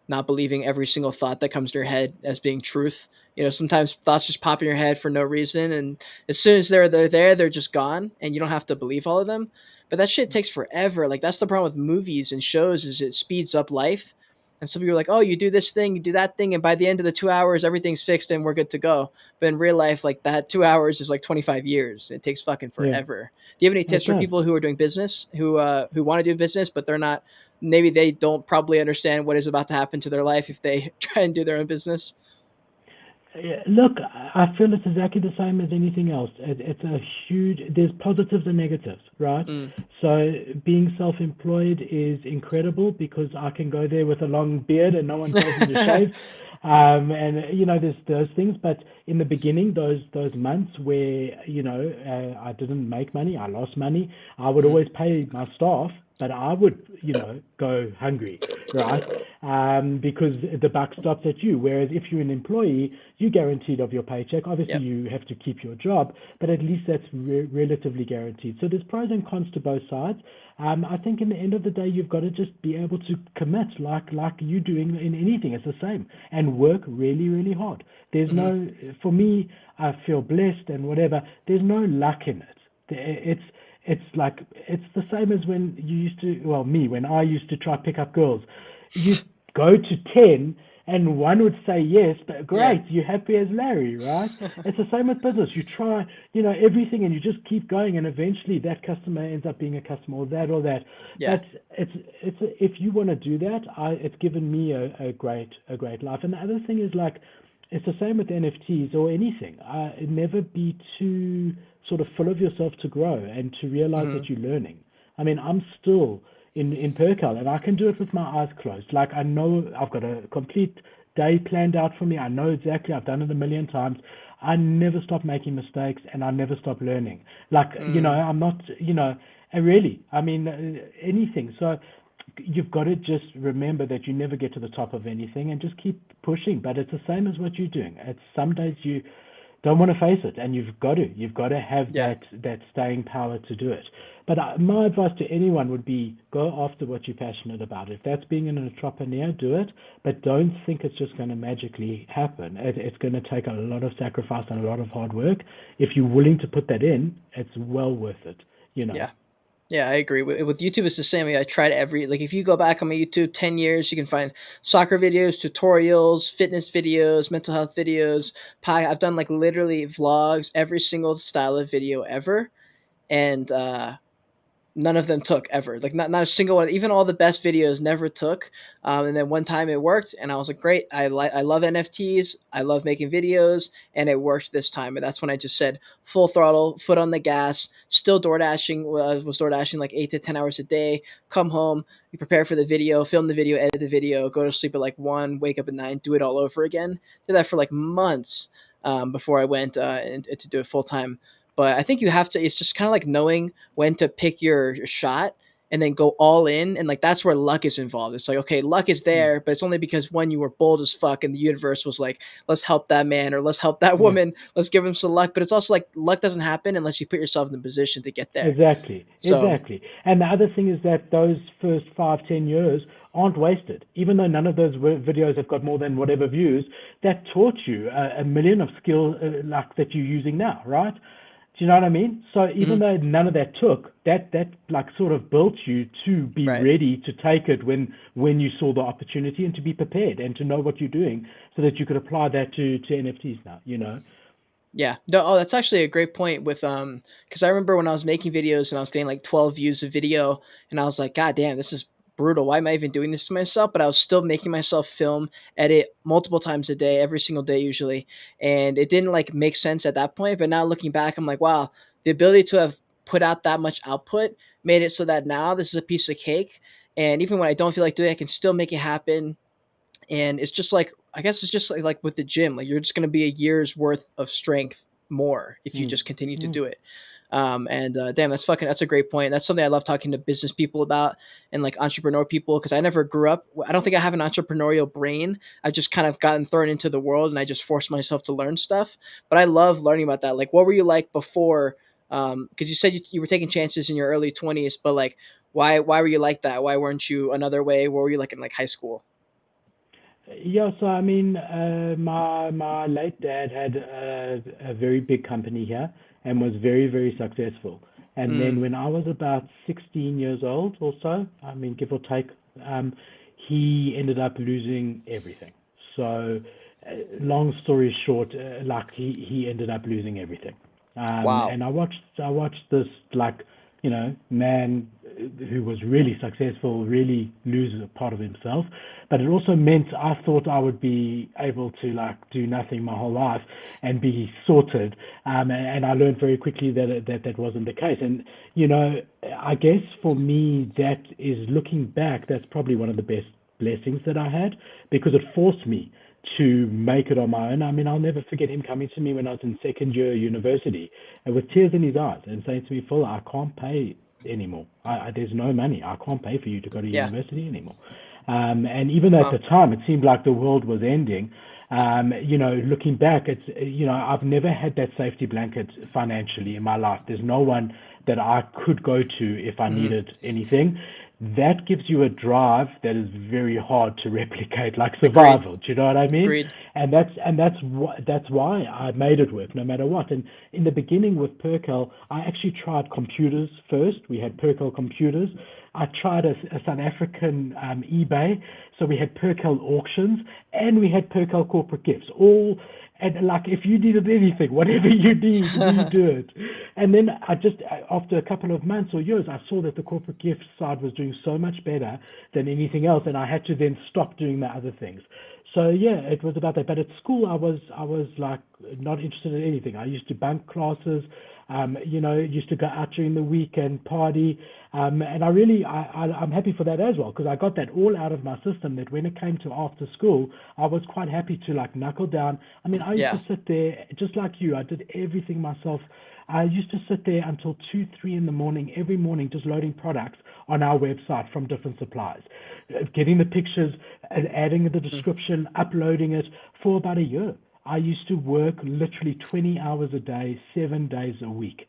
Speaker 1: not believing every single thought that comes to your head as being truth. Sometimes thoughts just pop in your head for no reason, and as soon as they're there, they're just gone, and you don't have to believe all of them. But that shit takes forever. Like that's the problem with movies and shows is it speeds up life. And some people are like, oh, you do this thing, you do that thing, and by the end of the 2 hours, everything's fixed and we're good to go. But in real life, like that 2 hours is like 25 years. It takes fucking
Speaker 2: Yeah.
Speaker 1: forever. Do you have any tips
Speaker 2: It
Speaker 1: for
Speaker 2: does.
Speaker 1: people who are doing business, who want to do business, but they're not? Maybe they don't probably understand what is about to happen to their life if they try and do their own business.
Speaker 2: Yeah, look, I feel it's exactly the same as anything else. It's a huge, there's positives and negatives, right?
Speaker 1: Mm.
Speaker 2: So being self-employed is incredible because I can go there with a long beard and no one tells me to shave. And there's those things. But in the beginning, those months where I didn't make money, I lost money. I would
Speaker 1: Mm.
Speaker 2: always pay my staff, but I would go hungry, right? Because the buck stops at you. Whereas if you're an employee, you're guaranteed of your paycheck. Obviously,
Speaker 1: Yep.
Speaker 2: you have to keep your job, but at least that's relatively guaranteed. So there's pros and cons to both sides. I think in the end of the day, you've got to just be able to commit, like you doing in anything. It's the same, and work really, really hard. There's
Speaker 1: Hmm.
Speaker 2: for me, I feel blessed and whatever. There's no luck in it. It's it's like it's the same as when you used to, well, me, when I used to try pick up girls. You go to 10 and one would say yes, but
Speaker 1: Yeah.
Speaker 2: great, you're happy as Larry, right? It's the same with business. You try, everything, and you just keep going, and eventually that customer ends up being a customer, or that or that.
Speaker 1: Yeah.
Speaker 2: But if you want to do that, it's given me a great life. And the other thing is, like, it's the same with NFTs or anything. Never be too sort of full of yourself to grow and to realize
Speaker 1: Hmm.
Speaker 2: that you're learning. I mean, I'm still in Percal, and I can do it with my eyes closed. Like, I know I've got a complete day planned out for me. I know exactly. I've done it a million times. I never stop making mistakes, and I never stop learning. Like,
Speaker 1: Mm.
Speaker 2: I'm not, and really, I mean, anything. So you've got to just remember that you never get to the top of anything, and just keep pushing. But it's the same as what you're doing. It's some days you don't want to face it, and you've got to have
Speaker 1: Yeah.
Speaker 2: that staying power to do it. But my advice to anyone would be, go after what you're passionate about. If that's being an entrepreneur, do it, but don't think it's just going to magically happen. It's going to take a lot of sacrifice and a lot of hard work. If you're willing to put that in, it's well worth it, you know.
Speaker 1: Yeah. Yeah, I agree. With YouTube, it's the same way. I tried like if you go back on my YouTube 10 years, you can find soccer videos, tutorials, fitness videos, mental health videos. I've done like literally vlogs, every single style of video ever. And none of them took ever. Like not a single one. Even all the best videos never took. And then one time it worked, and I was like, great. I love NFTs. I love making videos, and it worked this time. And that's when I just said full throttle, foot on the gas. Still door dashing. Was door dashing like 8 to 10 hours a day. Come home, you prepare for the video, film the video, edit the video, go to sleep at like 1, wake up at 9, do it all over again. Did that for like months before I went to do it full time. But I think you have to. It's just kind of like knowing when to pick your shot and then go all in, and like that's where luck is involved. It's like, okay, luck is
Speaker 2: Mm,
Speaker 1: there, but it's only because one, you were bold as fuck and the universe was like, let's help that man or let's help that
Speaker 2: yeah.
Speaker 1: woman, let's give him some luck. But it's also like luck doesn't happen unless you put yourself in the position to get there.
Speaker 2: Exactly,
Speaker 1: So
Speaker 2: exactly. And the other thing is that those first 5, 10 years aren't wasted. Even though none of those videos have got more than whatever views, that taught you a million of skill, like, that you're using now, right? Do you know what I mean? So even
Speaker 1: mhm,
Speaker 2: though none of that took, that like sort of built you to be
Speaker 1: right.
Speaker 2: ready to take it when you saw the opportunity, and to be prepared and to know what you're doing, so that you could apply that to NFTs now, you know?
Speaker 1: Yeah. No, oh, that's actually a great point with because I remember when I was making videos and I was getting like 12 views a video and I was like, God damn, this is brutal. Why am I even doing this to myself? But I was still making myself film, edit multiple times a day, every single day usually. And it didn't like make sense at that point. But now looking back, I'm like, wow, the ability to have put out that much output made it so that now this is a piece of cake. And even when I don't feel like doing it, I can still make it happen, and it's just like, I guess it's just like with the gym, like you're just going to be a year's worth of strength more if you
Speaker 2: Mm,
Speaker 1: just continue to
Speaker 2: mm,
Speaker 1: do it. And damn, that's a great point. That's something I love talking to business people about and like entrepreneur people, because I never grew up, I don't think I have an entrepreneurial brain. I've just kind of gotten thrown into the world and I just forced myself to learn stuff. But I love learning about that. Like, what were you like before? Because you said you were taking chances in your early 20s, but like, why were you like that? Why weren't you another way? What were you like in like high school?
Speaker 2: Yeah, so I mean, my late dad had a very big company here, and was very, very successful. And then
Speaker 1: Mm,
Speaker 2: when I was about 16 years old or so, I mean, give or take, um, he ended up losing everything. So, long story short, like, he ended up losing everything.
Speaker 1: wow.
Speaker 2: And I watched this, like, man who was really successful really lose a part of himself. But it also meant I thought I would be able to, like, do nothing my whole life and be sorted. And I learned very quickly that wasn't the case. And I guess for me, that is, looking back, that's probably one of the best blessings that I had, because it forced me to make it on my own. I mean, I'll never forget him coming to me when I was in second year university, and with tears in his eyes, and saying to me, "Phil, I can't pay anymore. There's no money. I can't pay for you to go to
Speaker 1: Yeah.
Speaker 2: university anymore." And even though at
Speaker 1: Wow.
Speaker 2: the time it seemed like the world was ending, looking back, it's, I've never had that safety blanket financially in my life. There's no one that I could go to if I
Speaker 1: Mhm.
Speaker 2: needed anything. that gives you a drive that is very hard to replicate, like
Speaker 1: Agreed.
Speaker 2: survival. Do you know what I mean?
Speaker 1: Agreed.
Speaker 2: That's why I made it work no matter what. And in the beginning with Perkel, I actually tried computers first. We had Perkel computers. I tried a South African eBay, so we had Perkel auctions, and we had Perkel corporate gifts. All and like if you needed anything, whatever you need, we do it. And then after a couple of months or years, I saw that the corporate gift side was doing so much better than anything else, and I had to then stop doing the other things. So yeah, it was about that. But at school, I was like not interested in anything. I used to bunk classes. Used to go out during the week and party. And I'm happy for that as well, because I got that all out of my system. That when it came to after school, I was quite happy to like knuckle down. I mean, I used
Speaker 1: Yeah.
Speaker 2: to sit there just like you. I did everything myself. I used to sit there until 2, 3 in the morning every morning, just loading products on our website from different suppliers, getting the pictures, and adding the
Speaker 1: Mm.
Speaker 2: description, uploading it for about a year. I used to work literally 20 hours a day, 7 days a week.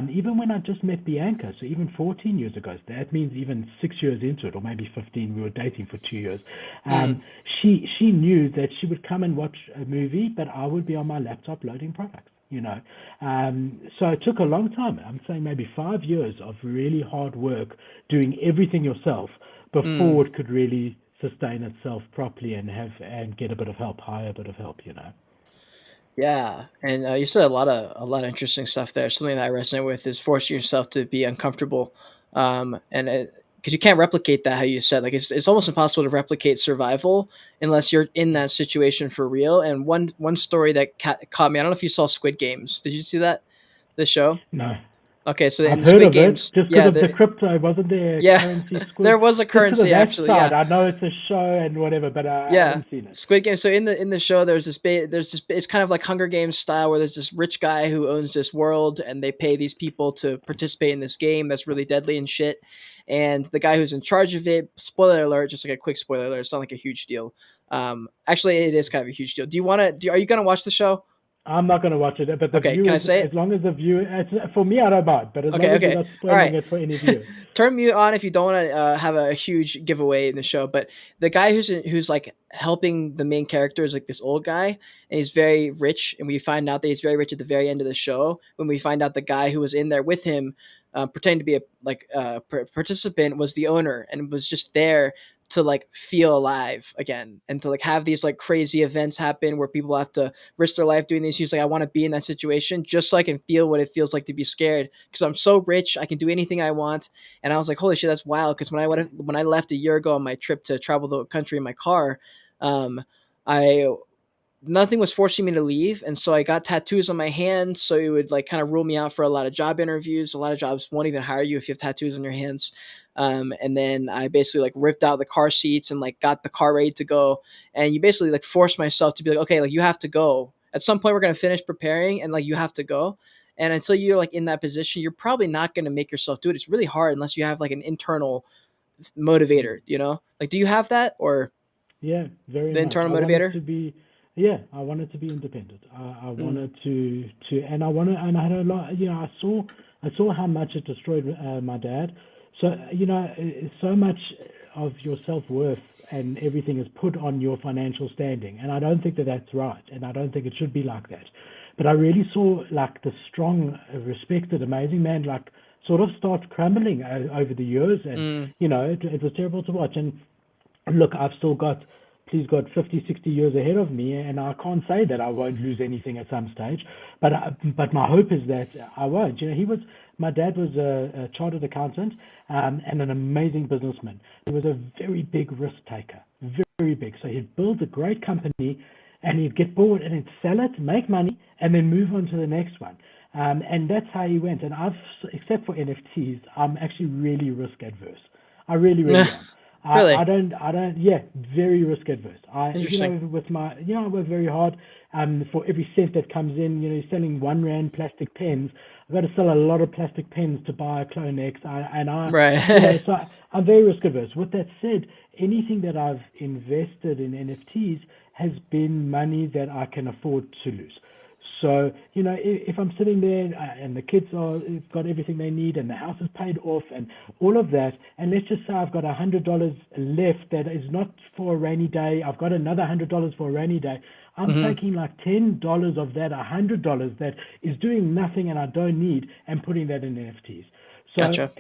Speaker 2: Even when I just met Bianca, so even 14 years ago, that means even 6 years into it, or maybe 15, we were dating for 2 years.
Speaker 1: Mm.
Speaker 2: She knew that she would come and watch a movie, but I would be on my laptop loading products. So it took a long time. I'm saying maybe 5 years of really hard work doing everything yourself
Speaker 1: Mm.
Speaker 2: before it could really sustain itself properly and get a bit of help, hire a bit of help.
Speaker 1: Yeah, and you said a lot of interesting stuff there. Something that I resonate with is forcing yourself to be uncomfortable, and because you can't replicate that how you said. Like it's almost impossible to replicate survival unless you're in that situation for real. And one story that caught me. I don't know if you saw Squid Games. Did you see that the show?
Speaker 2: No,
Speaker 1: Okay, so
Speaker 2: I've
Speaker 1: in
Speaker 2: heard
Speaker 1: Squid
Speaker 2: of it
Speaker 1: Games,
Speaker 2: just because
Speaker 1: yeah,
Speaker 2: of the crypto. Wasn't there
Speaker 1: yeah,
Speaker 2: currency
Speaker 1: there
Speaker 2: squid?
Speaker 1: was a
Speaker 2: Just because of
Speaker 1: currency
Speaker 2: that
Speaker 1: actually.
Speaker 2: side,
Speaker 1: Yeah,
Speaker 2: I know it's a show and whatever, but I
Speaker 1: yeah,
Speaker 2: haven't seen it.
Speaker 1: Squid Game. So in the show, there's this it's kind of like Hunger Games style where there's this rich guy who owns this world, and they pay these people to participate in this game that's really deadly and shit. And the guy who's in charge of it, spoiler alert, just like a quick spoiler alert, it's not like a huge deal. Actually, it is kind of a huge deal. Are you gonna watch the show?
Speaker 2: I'm not going to watch it, but the
Speaker 1: Okay, can I
Speaker 2: viewers,
Speaker 1: say
Speaker 2: as
Speaker 1: it?
Speaker 2: long as the viewer, for me, I don't mind, but as long
Speaker 1: Okay,
Speaker 2: as you're
Speaker 1: okay,
Speaker 2: not
Speaker 1: all
Speaker 2: spoiling
Speaker 1: right.
Speaker 2: it for any viewers.
Speaker 1: Turn mute on if you don't want to have a huge giveaway in the show. But the guy who's like helping the main character is like this old guy, and he's very rich. And we find out that he's very rich at the very end of the show when we find out the guy who was in there with him, pretending to be a participant, was the owner and was just there to like feel alive again and to like have these like crazy events happen where people have to risk their life doing these. He's like, I want to be in that situation just so I can feel what it feels like to be scared because I'm so rich, I can do anything I want. And I was like, holy shit, that's wild. Because when I left a year ago on my trip to travel the country in my car, I nothing was forcing me to leave, and so I got tattoos on my hands, so it would like kind of rule me out for a lot of job interviews. A lot of jobs won't even hire you if you have tattoos on your hands. And then I basically like ripped out the car seats and like got the car ready to go. And you basically like force myself to be like, okay, like you have to go. At some point, we're gonna finish preparing, and like you have to go. And until you're like in that position, you're probably not gonna make yourself do it. It's really hard unless you have like an internal
Speaker 2: Mm.
Speaker 1: motivator. Like do you have that or
Speaker 2: Yeah, very
Speaker 1: the
Speaker 2: much.
Speaker 1: internal motivator?
Speaker 2: I wanted to be independent. I
Speaker 1: Mm,
Speaker 2: wanted and and I had a lot. I saw how much it destroyed my dad. So so much of your self worth and everything is put on your financial standing, and I don't think that that's right, and I don't think it should be like that. But I really saw like the strong, respected, amazing man like sort of start crumbling over the years, and
Speaker 1: mm,
Speaker 2: it was terrible to watch. And look, I've still got, please God, 50, 60 years ahead of me, and I can't say that I won't lose anything at some stage. But my hope is that I won't. My dad was a chartered accountant and an amazing businessman. He was a very big risk taker, very big. So he'd build a great company, and he'd get bored, and he'd sell it, make money, and then move on to the next one. And that's how he went. And except for NFTs, I'm actually really risk adverse. I really, really am. I
Speaker 1: really
Speaker 2: don't, yeah, very risk adverse.
Speaker 1: interesting.
Speaker 2: With I work very hard. For every cent that comes in, selling 1 rand plastic pens, I've got to sell a lot of plastic pens to buy a Clone X.
Speaker 1: Right.
Speaker 2: So I'm very risk averse. With that said, anything that I've invested in NFTs has been money that I can afford to lose. So, if I'm sitting there and the kids have got everything they need and the house is paid off and all of that, and let's just say I've got $100 left that is not for a rainy day, I've got another $100 for a rainy day, I'm
Speaker 1: Mm-hmm.
Speaker 2: taking like $10 of that $100 that is doing nothing and I don't need and putting that in NFTs. So
Speaker 1: Gotcha.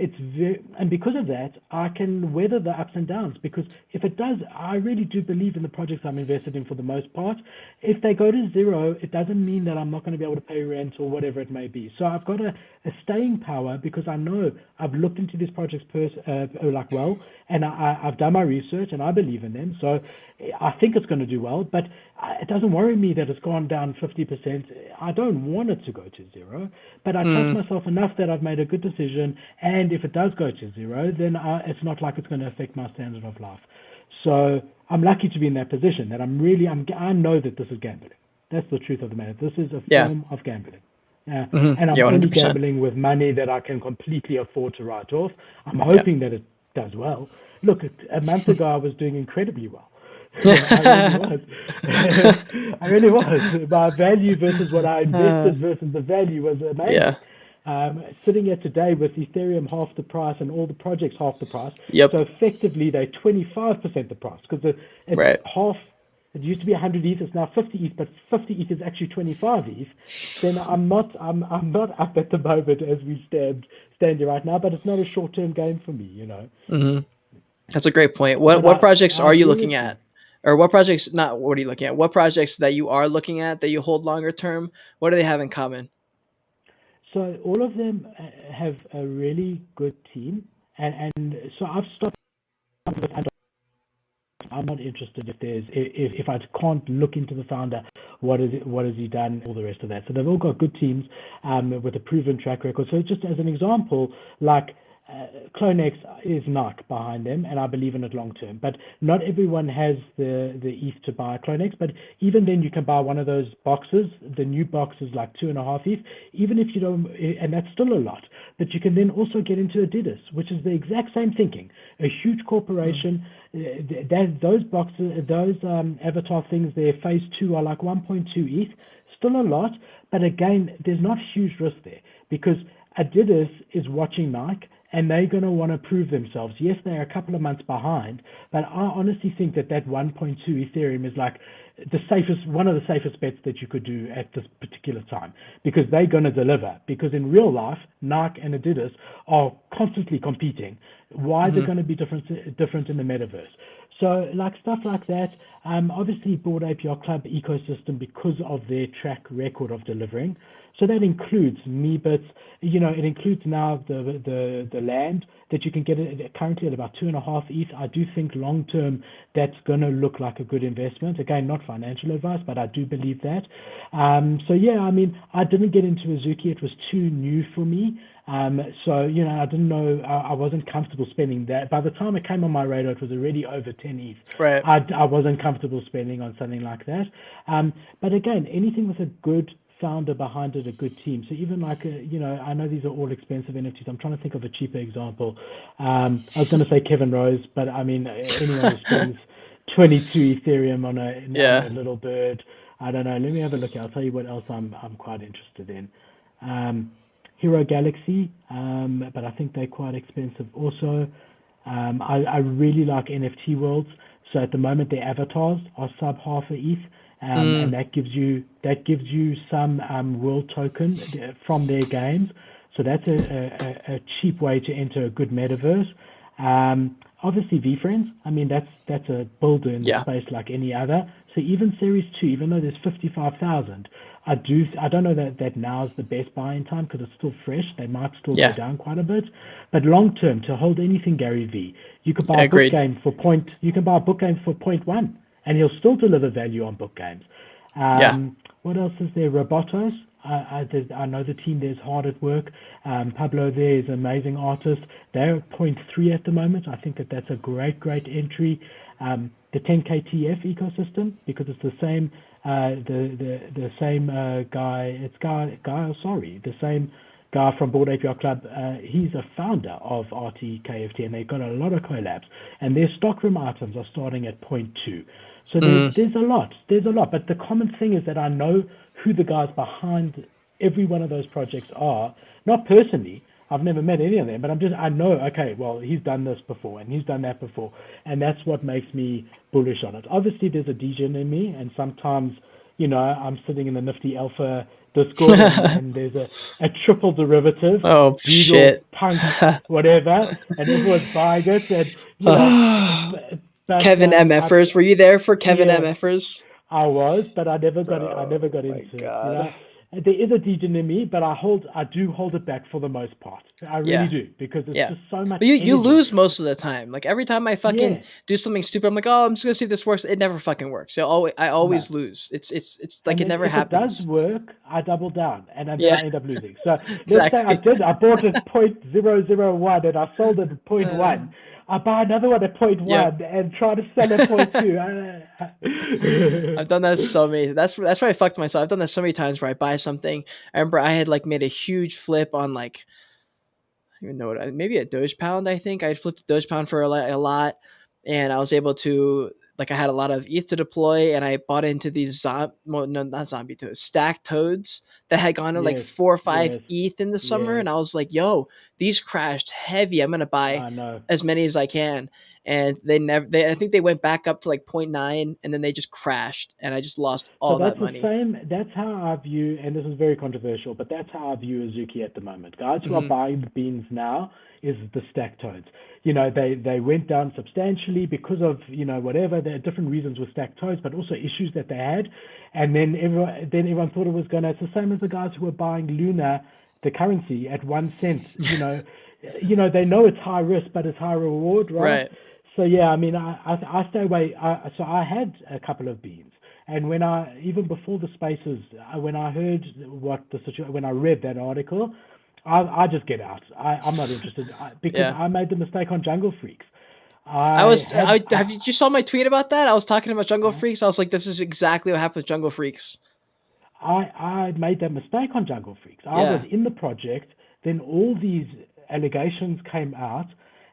Speaker 2: and because of that, I can weather the ups and downs. Because if it does, I really do believe in the projects I'm invested in for the most part. If they go to zero, it doesn't mean that I'm not going to be able to pay rent or whatever it may be. So I've got a staying power because I know I've looked into these projects well, and I've done my research and I believe in them. So I think it's going to do well, but it doesn't worry me that it's gone down 50%. I don't want it to go to zero, but I trust
Speaker 1: Mm.
Speaker 2: myself enough that I've made a good decision. And if it does go to zero, then it's not like it's going to affect my standard of life. So I'm lucky to be in that position that I know that this is gambling. That's the truth of the matter. This is a
Speaker 1: Yeah.
Speaker 2: form of gambling.
Speaker 1: Mm-hmm.
Speaker 2: And I'm
Speaker 1: Yeah.
Speaker 2: only
Speaker 1: 100%.
Speaker 2: gambling with money that I can completely afford to write off. I'm
Speaker 1: Yeah.
Speaker 2: hoping that it does well. Look, a month ago I was doing incredibly well. I really was. I really was. My value versus what I invested versus the value was
Speaker 1: Yeah.
Speaker 2: amazing. Sitting here today with Ethereum half the price and all the projects half the price, so
Speaker 1: Yep.
Speaker 2: effectively they're 25% the price because it's
Speaker 1: Right.
Speaker 2: half. It used to be 100 ETH, it's now 50 ETH, but 50 ETH is actually 25 ETH. Then I'm not up at the moment as we stand here right now, but it's not a short term game for me.
Speaker 1: Mm-hmm. That's a great point.
Speaker 2: But
Speaker 1: What projects
Speaker 2: I
Speaker 1: are you
Speaker 2: agree
Speaker 1: looking
Speaker 2: with you.
Speaker 1: at? Or what projects, not what are you looking at? What projects that you are looking at that you hold longer term, what do they have in common?
Speaker 2: So all of them have a really good team, and so I've stopped. I'm not interested if I can't look into the founder, what is it, what has he done, all the rest of that. So they've all got good teams with a proven track record. So just as an example, like CloneX is Nike behind them, and I believe in it long term. But not everyone has the ETH to buy CloneX. But even then, you can buy one of those boxes. The new box is like 2.5 ETH. Even if you don't, and that's still a lot. But you can then also get into Adidas, which is the exact same thinking. A huge
Speaker 1: Mm.
Speaker 2: corporation. Those boxes, those avatar things, their phase 2 are like 1.2 ETH. Still a lot, but again, there's not huge risk there because Adidas is watching Nike and they're going to want to prove themselves. Yes, they're a couple of months behind, but I honestly think that 1.2 Ethereum is like one of the safest bets that you could do at this particular time because they're going to deliver. Because in real life, Nike and Adidas are constantly competing. Why they're
Speaker 1: Mm-hmm.
Speaker 2: going to be different in the metaverse? So like stuff like that. Obviously, Bored Ape Yacht Club ecosystem because of their track record of delivering. So that includes Meebits. It includes now the land that you can get it currently at about 2.5 ETH. I do think long term that's going to look like a good investment. Again, not financial advice, but I do believe that. So yeah, I mean, I didn't get into Azuki. It was too new for me. So I didn't know. I wasn't comfortable spending that. By the time it came on my radar, it was already over 10 ETH.
Speaker 1: Right.
Speaker 2: I wasn't comfortable spending on something like that. But again, anything with a good founder behind it, a good team. So even like I know these are all expensive NFTs. I'm trying to think of a cheaper example. I was going to say Kevin Rose, but I mean anyone who spends 22 Ethereum on a
Speaker 1: Yeah.
Speaker 2: little bird. I don't know. Let me have a look. I'll tell you what else I'm quite interested in. Um, Hero Galaxy, but I think they're quite expensive also. I really like NFT worlds. So at the moment, their avatars are sub half a ETH, and
Speaker 1: Mm.
Speaker 2: that gives you some world token from their games. So that's a cheap way to enter a good metaverse. Obviously, VFriends. I mean, that's a builder in the
Speaker 1: Yeah.
Speaker 2: space like any other. So even Series 2, even though there's 55,000, I don't know that now is the best buying time because it's still fresh. They might still go
Speaker 1: Yeah.
Speaker 2: down quite a bit, but long term to hold anything Gary V, you could buy a book
Speaker 1: Agreed.
Speaker 2: game for point. You can buy a book game for point one, and he'll still deliver value on book games.
Speaker 1: Yeah.
Speaker 2: What else is there? Robotos. I know the team there's hard at work. Pablo there is an amazing artist. They're at point 3 at the moment. I think that's a great entry. The 10KTF ecosystem because it's the same the same guy. It's guy. Sorry, the same guy from Bored Ape Yacht Club. He's a founder of RTKFT, and they've got a lot of collabs. And their stockroom items are starting at point 2. So
Speaker 1: Mm.
Speaker 2: there's a lot. There's a lot. But the common thing is that I know who the guys behind every one of those projects are. Not personally, I've never met any of them, but I know, okay, well, he's done this before and he's done that before, and that's what makes me bullish on it. Obviously, there's a degen in me, and sometimes, I'm sitting in the Nifty Alpha Discord, and there's a triple derivative,
Speaker 1: Oh
Speaker 2: Doodle,
Speaker 1: shit.
Speaker 2: Punk, whatever, and everyone's buying it, and but
Speaker 1: Kevin MFers. Were you there for Kevin
Speaker 2: yeah,
Speaker 1: MFers?
Speaker 2: I was, but I never got it. I never
Speaker 1: Bro,
Speaker 2: got
Speaker 1: my
Speaker 2: into it.
Speaker 1: God.
Speaker 2: There is a degen in me, but I do hold it back for the most part. I really
Speaker 1: Yeah.
Speaker 2: do, because it's
Speaker 1: Yeah.
Speaker 2: just so much
Speaker 1: But you
Speaker 2: energy.
Speaker 1: lose most of the time. Like every time I fucking
Speaker 2: Yeah,
Speaker 1: do something stupid, I'm like, oh, I'm just gonna see if this works. It never fucking works. I
Speaker 2: no.
Speaker 1: always lose. It's like
Speaker 2: And
Speaker 1: it
Speaker 2: then
Speaker 1: never
Speaker 2: if it does
Speaker 1: happens.
Speaker 2: work, I double down, and then
Speaker 1: Yeah,
Speaker 2: I end up losing. So let's say
Speaker 1: exactly.
Speaker 2: I bought at 0.001 and I sold it at point
Speaker 1: Uh,
Speaker 2: 0.1. I buy another one at point
Speaker 1: yep.
Speaker 2: 0.1 and try to sell at point 0.2.
Speaker 1: I've done that so many. That's why I fucked myself. I've done that so many times where I buy something. I remember I had like made a huge flip on like I don't even know what maybe a Doge pound. I think I had flipped a Doge pound for a lot, and I was able to like I had a lot of ETH to deploy, and I bought into these well, no, not zombie toads, stacked toads that had gone to like
Speaker 2: Yes,
Speaker 1: 4 or 5
Speaker 2: yes,
Speaker 1: ETH in the summer,
Speaker 2: yes.
Speaker 1: and I was like, yo, these crashed heavy. I'm gonna buy
Speaker 2: I know.
Speaker 1: as many as I can. And they never I think they went back up to like point 0.9 and then they just crashed and I just lost
Speaker 2: So
Speaker 1: all that
Speaker 2: that's the
Speaker 1: money.
Speaker 2: same. That's how I view, and this is very controversial, but that's how I view Azuki at the moment. Guys who are
Speaker 1: Hmm.
Speaker 2: buying the beans now is the stack toads. They went down substantially because of whatever. There are different reasons with stack toads, but also issues that they had. And then everyone thought it was gonna. It's the same as the guys who were buying Luna, the currency, at 1 cent. They know it's high risk, but it's high reward, right?
Speaker 1: Right.
Speaker 2: So yeah, I mean, I stay away. So I had a couple of beans. And even before the spaces, when I heard when I read that article, I just get out. I'm not interested because
Speaker 1: Yeah.
Speaker 2: I made the mistake on Jungle Freaks.
Speaker 1: I
Speaker 2: I
Speaker 1: was
Speaker 2: had,
Speaker 1: have you saw my tweet about that? I was talking about Jungle
Speaker 2: I,
Speaker 1: Freaks. I was like, this is exactly what happened with Jungle Freaks.
Speaker 2: I made that mistake on Jungle Freaks. I was
Speaker 1: Yeah.
Speaker 2: in the project, then all these allegations came out,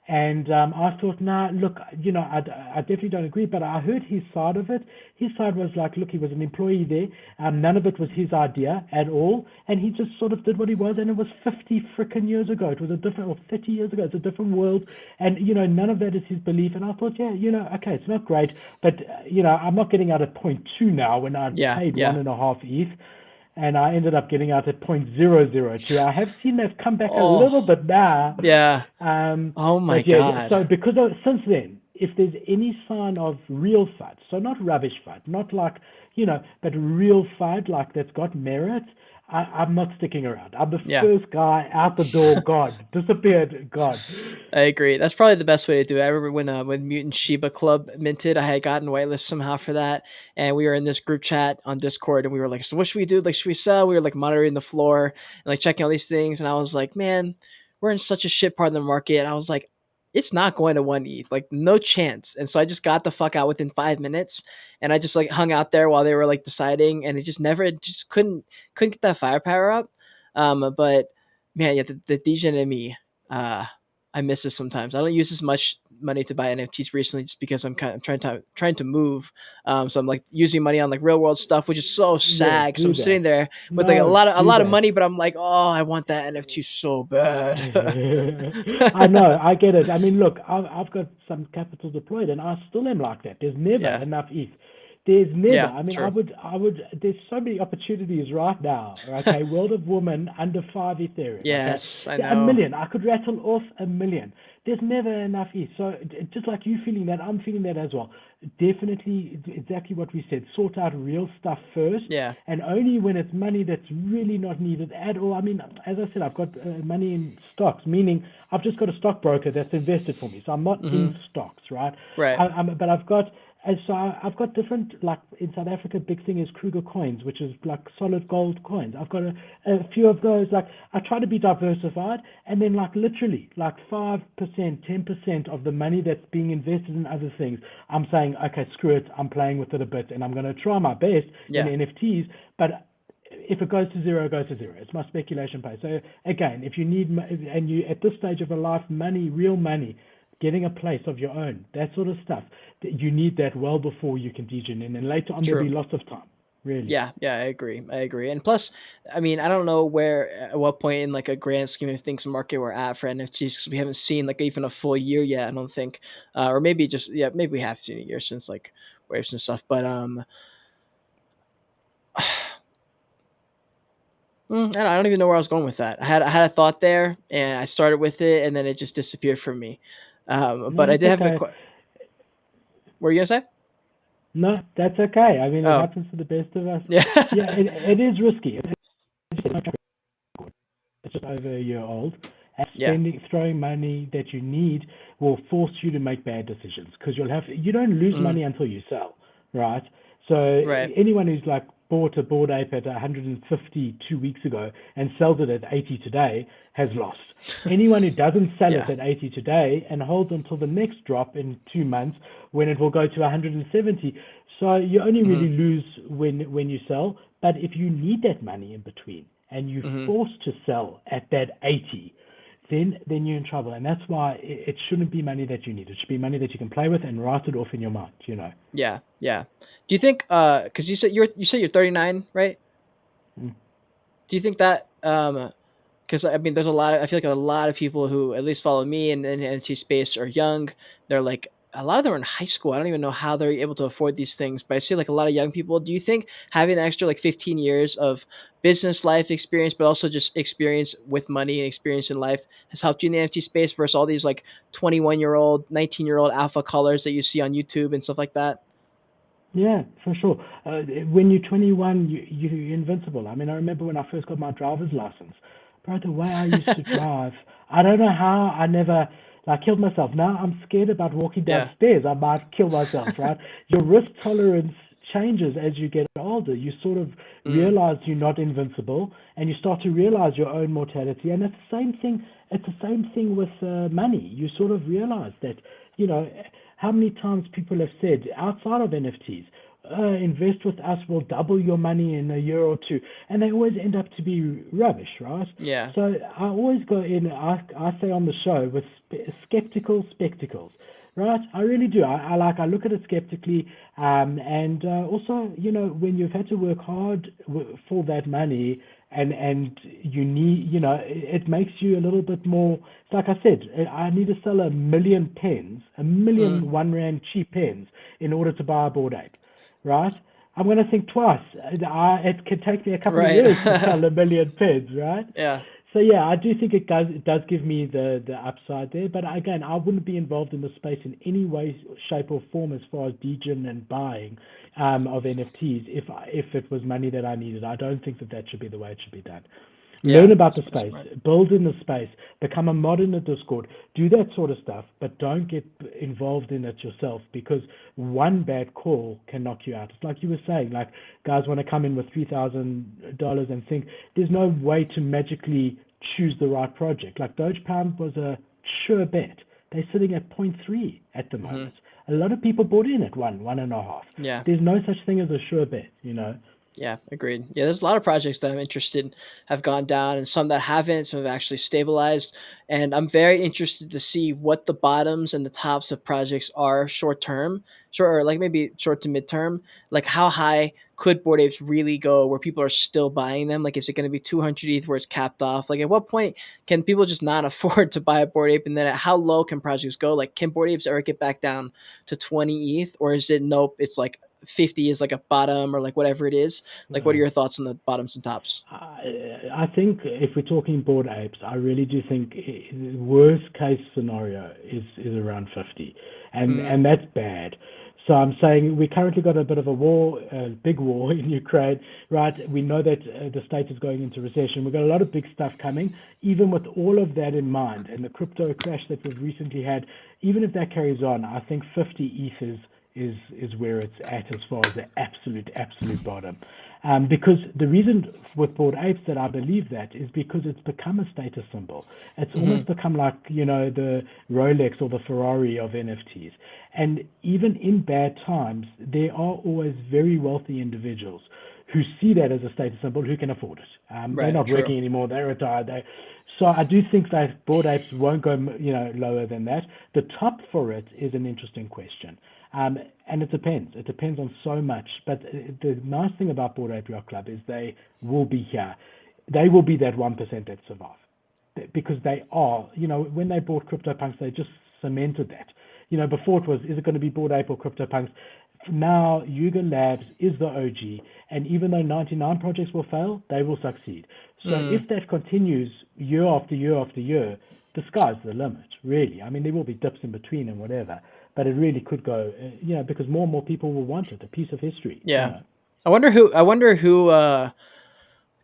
Speaker 2: and I thought, nah, look, I definitely don't agree, but I heard his side of it. His side was like, look, he was an employee there, none of it was his idea at all, and he just sort of did what he was, and it was 50 freaking years ago. It was a different, or 30 years ago, it's a different world, and, none of that is his belief, and I thought, yeah, okay, it's not great, but, I'm not getting out at point 0.2 now when I
Speaker 1: Yeah.
Speaker 2: paid
Speaker 1: Yeah.
Speaker 2: 1.5 ETH, and I ended up getting out at 0.002. I have seen that come back a
Speaker 1: Oh.
Speaker 2: little bit now.
Speaker 1: Yeah.
Speaker 2: Um,
Speaker 1: Oh my
Speaker 2: but yeah,
Speaker 1: god.
Speaker 2: so since then, if there's any sign of real FUD, so not rubbish FUD, not like, but real FUD, like that's got merit, I'm not sticking around. I'm the
Speaker 1: Yeah.
Speaker 2: first guy out the door, gone, disappeared, gone.
Speaker 1: I agree. That's probably the best way to do it. I remember when Mutant Shiba Club minted, I had gotten whitelisted somehow for that, and we were in this group chat on Discord, and we were like, "So what should we do? Like, should we sell?" We were like monitoring the floor and like checking all these things, and I was like, "Man, we're in such a shit part of the market." And I was like, "It's not going to 1 ETH, like no chance." And so I just got the fuck out within 5 minutes, and I just like hung out there while they were like deciding, and it just couldn't get that firepower up. But man, yeah, the degen in me. Uh, I miss this sometimes. I don't use as much money to buy NFTs recently just because I'm kind of trying to move. So I'm like using money on like real world stuff, which is so
Speaker 2: Yeah,
Speaker 1: sad. So
Speaker 2: do
Speaker 1: I'm
Speaker 2: that.
Speaker 1: sitting there with like
Speaker 2: No,
Speaker 1: a
Speaker 2: do
Speaker 1: lot of
Speaker 2: that.
Speaker 1: money, but I'm like, oh, I want that NFT so bad.
Speaker 2: I know, I get it. I mean, look, I've got some capital deployed, and I still am like that. There's never
Speaker 1: Yeah,
Speaker 2: enough ETH. There's never.
Speaker 1: yeah,
Speaker 2: I mean,
Speaker 1: true.
Speaker 2: I would. There's so many opportunities right now. Okay, World of Woman under 5 Ethereum. Okay,
Speaker 1: Yes, I
Speaker 2: yeah, a
Speaker 1: know.
Speaker 2: million. I could rattle off a million. There's never enough ETH. So just like you feeling that, I'm feeling that as well. Definitely, exactly what we said. Sort out real stuff first,
Speaker 1: Yeah,
Speaker 2: and only when it's money that's really not needed at all. I mean, as I said, I've got money in stocks, meaning I've just got a stockbroker that's invested for me. So I'm not
Speaker 1: hmm,
Speaker 2: in stocks, right?
Speaker 1: right.
Speaker 2: But I've got, and so I've got different, like in South Africa, big thing is Kruger coins, which is like solid gold coins. I've got a few of those. Like I try to be diversified, and then like literally like 5%, 10% of the money that's being invested in other things, I'm saying, okay, screw it, I'm playing with it a bit, and I'm going to try my best in
Speaker 1: Yeah,
Speaker 2: NFTs, but if it goes to zero, it goes to zero. It's my speculation pay. So again, if you need, and you at this stage of your life, money, real money, getting a place of your own, that sort of stuff, you need that well before you can degen in, and later on there'll be
Speaker 1: true.
Speaker 2: lots of time. really.
Speaker 1: Yeah, yeah, I agree. I agree. And plus, I mean, I don't know where at what point in like a grand scheme of things market we're at for NFTs because we haven't seen like even a full year yet. I don't think, or maybe just yeah, maybe we have seen a year since like waves and stuff. But I don't even know where I was going with that. I had a thought there, and I started with it, and then it just disappeared from me. But
Speaker 2: No,
Speaker 1: I
Speaker 2: it's
Speaker 1: did have a.
Speaker 2: okay.
Speaker 1: What were you gonna say?
Speaker 2: No, that's okay. I mean, it
Speaker 1: Oh,
Speaker 2: happens to the best of us.
Speaker 1: yeah,
Speaker 2: Yeah, it is risky. It's just over a year old. And
Speaker 1: yeah,
Speaker 2: throwing money that you need will force you to make bad decisions because you don't lose
Speaker 1: mm,
Speaker 2: money until you sell, right? So
Speaker 1: right,
Speaker 2: anyone who's like bought a Bored Ape at 150 2 weeks ago and sells it at 80 today has lost. Anyone who doesn't sell it
Speaker 1: yeah,
Speaker 2: at 80 today and holds until the next drop in 2 months when it will go to 170. So you only
Speaker 1: hmm
Speaker 2: really lose when you sell. But if you need that money in between and you're
Speaker 1: hmm
Speaker 2: forced to sell at that 80, then you're in trouble. And that's why it shouldn't be money that you need. It should be money that you can play with and write it off in your mind, you know.
Speaker 1: yeah, yeah. Do you think? Because you said you're 39, right?
Speaker 2: Mm.
Speaker 1: Do you think that because I mean, there's a lot. I feel like a lot of people who at least follow me in the NFT space are young. They're like a lot of them are in high school. I don't even know how they're able to afford these things, but I see like a lot of young people. Do you think having an extra like 15 years of business life experience, but also just experience with money and experience in life has helped you in the NFT space versus all these like 21-year-old, 19-year-old alpha colors that you see on YouTube and stuff like that?
Speaker 2: Yeah, for sure. When you're 21, you're invincible. I mean, I remember when I first got my driver's license, bro, the way I used to drive, I don't know how I never like killed myself. Now I'm scared about walking
Speaker 1: Yeah.
Speaker 2: downstairs. I might kill myself, right? Your risk tolerance changes as you get older. You sort of
Speaker 1: Mm,
Speaker 2: realize you're not invincible, and you start to realize your own mortality. And it's the same thing. It's the same thing with money. You sort of realize that, you know, how many times people have said outside of NFTs, invest with us, we'll double your money in a year or two, and they always end up to be rubbish, right?
Speaker 1: yeah.
Speaker 2: So I always go in, I say on the show, with skeptical spectacles, right? I really do. I look at it skeptically, and also, you know, when you've had to work hard for that money, and you need, you know, it makes you a little bit more. It's like I said, I need to sell 1 million pens, a
Speaker 1: Mm,
Speaker 2: million 1 rand cheap pens, in order to buy a Bored Ape, right? I'm going to think twice. It could take me a couple of
Speaker 1: right.
Speaker 2: years to sell 1 million pens, right?
Speaker 1: Yeah.
Speaker 2: So yeah, I do think it does give me the upside there. But again, I wouldn't be involved in the space in any way, shape, or form as far as degen and buying of NFTs if it was money that I needed. I don't think that should be the way it should be done.
Speaker 1: Yeah.
Speaker 2: Learn about the
Speaker 1: That's
Speaker 2: space,
Speaker 1: smart.
Speaker 2: build in the space, become a mod in the Discord, do that sort of stuff, but don't get involved in it yourself because one bad call can knock you out. It's like you were saying, like guys want to come in with $3,000 and think there's no way to magically choose the right project. Like Doge Pound was a sure bet. They're sitting at point 0.3 at the
Speaker 1: Hmm
Speaker 2: moment. A lot of people bought in at 1.5.
Speaker 1: Yeah.
Speaker 2: There's no such thing as a sure bet, you know.
Speaker 1: Yeah, agreed. Yeah, there's a lot of projects that I'm interested in have gone down and some that haven't, some have actually stabilized. And I'm very interested to see what the bottoms and the tops of projects are short term, short or like maybe short to midterm. Like how high could Bored Apes really go where people are still buying them? Like is it going to be 200 ETH where it's capped off? Like at what point can people just not afford to buy a Bored Ape? And then at how low can projects go? Like can Bored Apes ever get back down to 20 ETH or is it nope, it's like 50 is like a bottom or like whatever it is. Like, what are
Speaker 2: Uh,
Speaker 1: your thoughts on the bottoms and tops?
Speaker 2: I think if we're talking Bored Apes, I really do think worst case scenario is around 50,
Speaker 1: Mm,
Speaker 2: and that's bad. So I'm saying we currently got a bit of a war, a big war in Ukraine, right? We know that the state is going into recession. We've got a lot of big stuff coming. Even with all of that in mind, and the crypto crash that we've recently had, even if that carries on, I think 50 ETH is where it's at as far as the absolute bottom. Because the reason with Bored Apes that I believe that is because it's become a status symbol. It's
Speaker 1: hmm
Speaker 2: almost become like, you know, the Rolex or the Ferrari of NFTs. And even in bad times, there are always very wealthy individuals who see that as a status symbol who can afford it. They're
Speaker 1: Right.
Speaker 2: not
Speaker 1: True.
Speaker 2: working anymore. They're retired. So I do think that Bored Apes won't go, you know, lower than that. The top for it is an interesting question. And it depends. It depends on so much. But the nice thing about Bored Ape Yacht Club is they will be here. They will be that 1% that survive because they are, when they bought CryptoPunks, they just cemented that. Before it was, is it going to be Bored Ape or CryptoPunks? Now, Yuga Labs is the OG, and even though 99 projects will fail, they will succeed. So if that continues year after year after year, the sky's the limit, really. I mean, there will be dips in between and whatever, but it really could go, because more and more people will want it, a piece of history.
Speaker 1: Yeah. I wonder who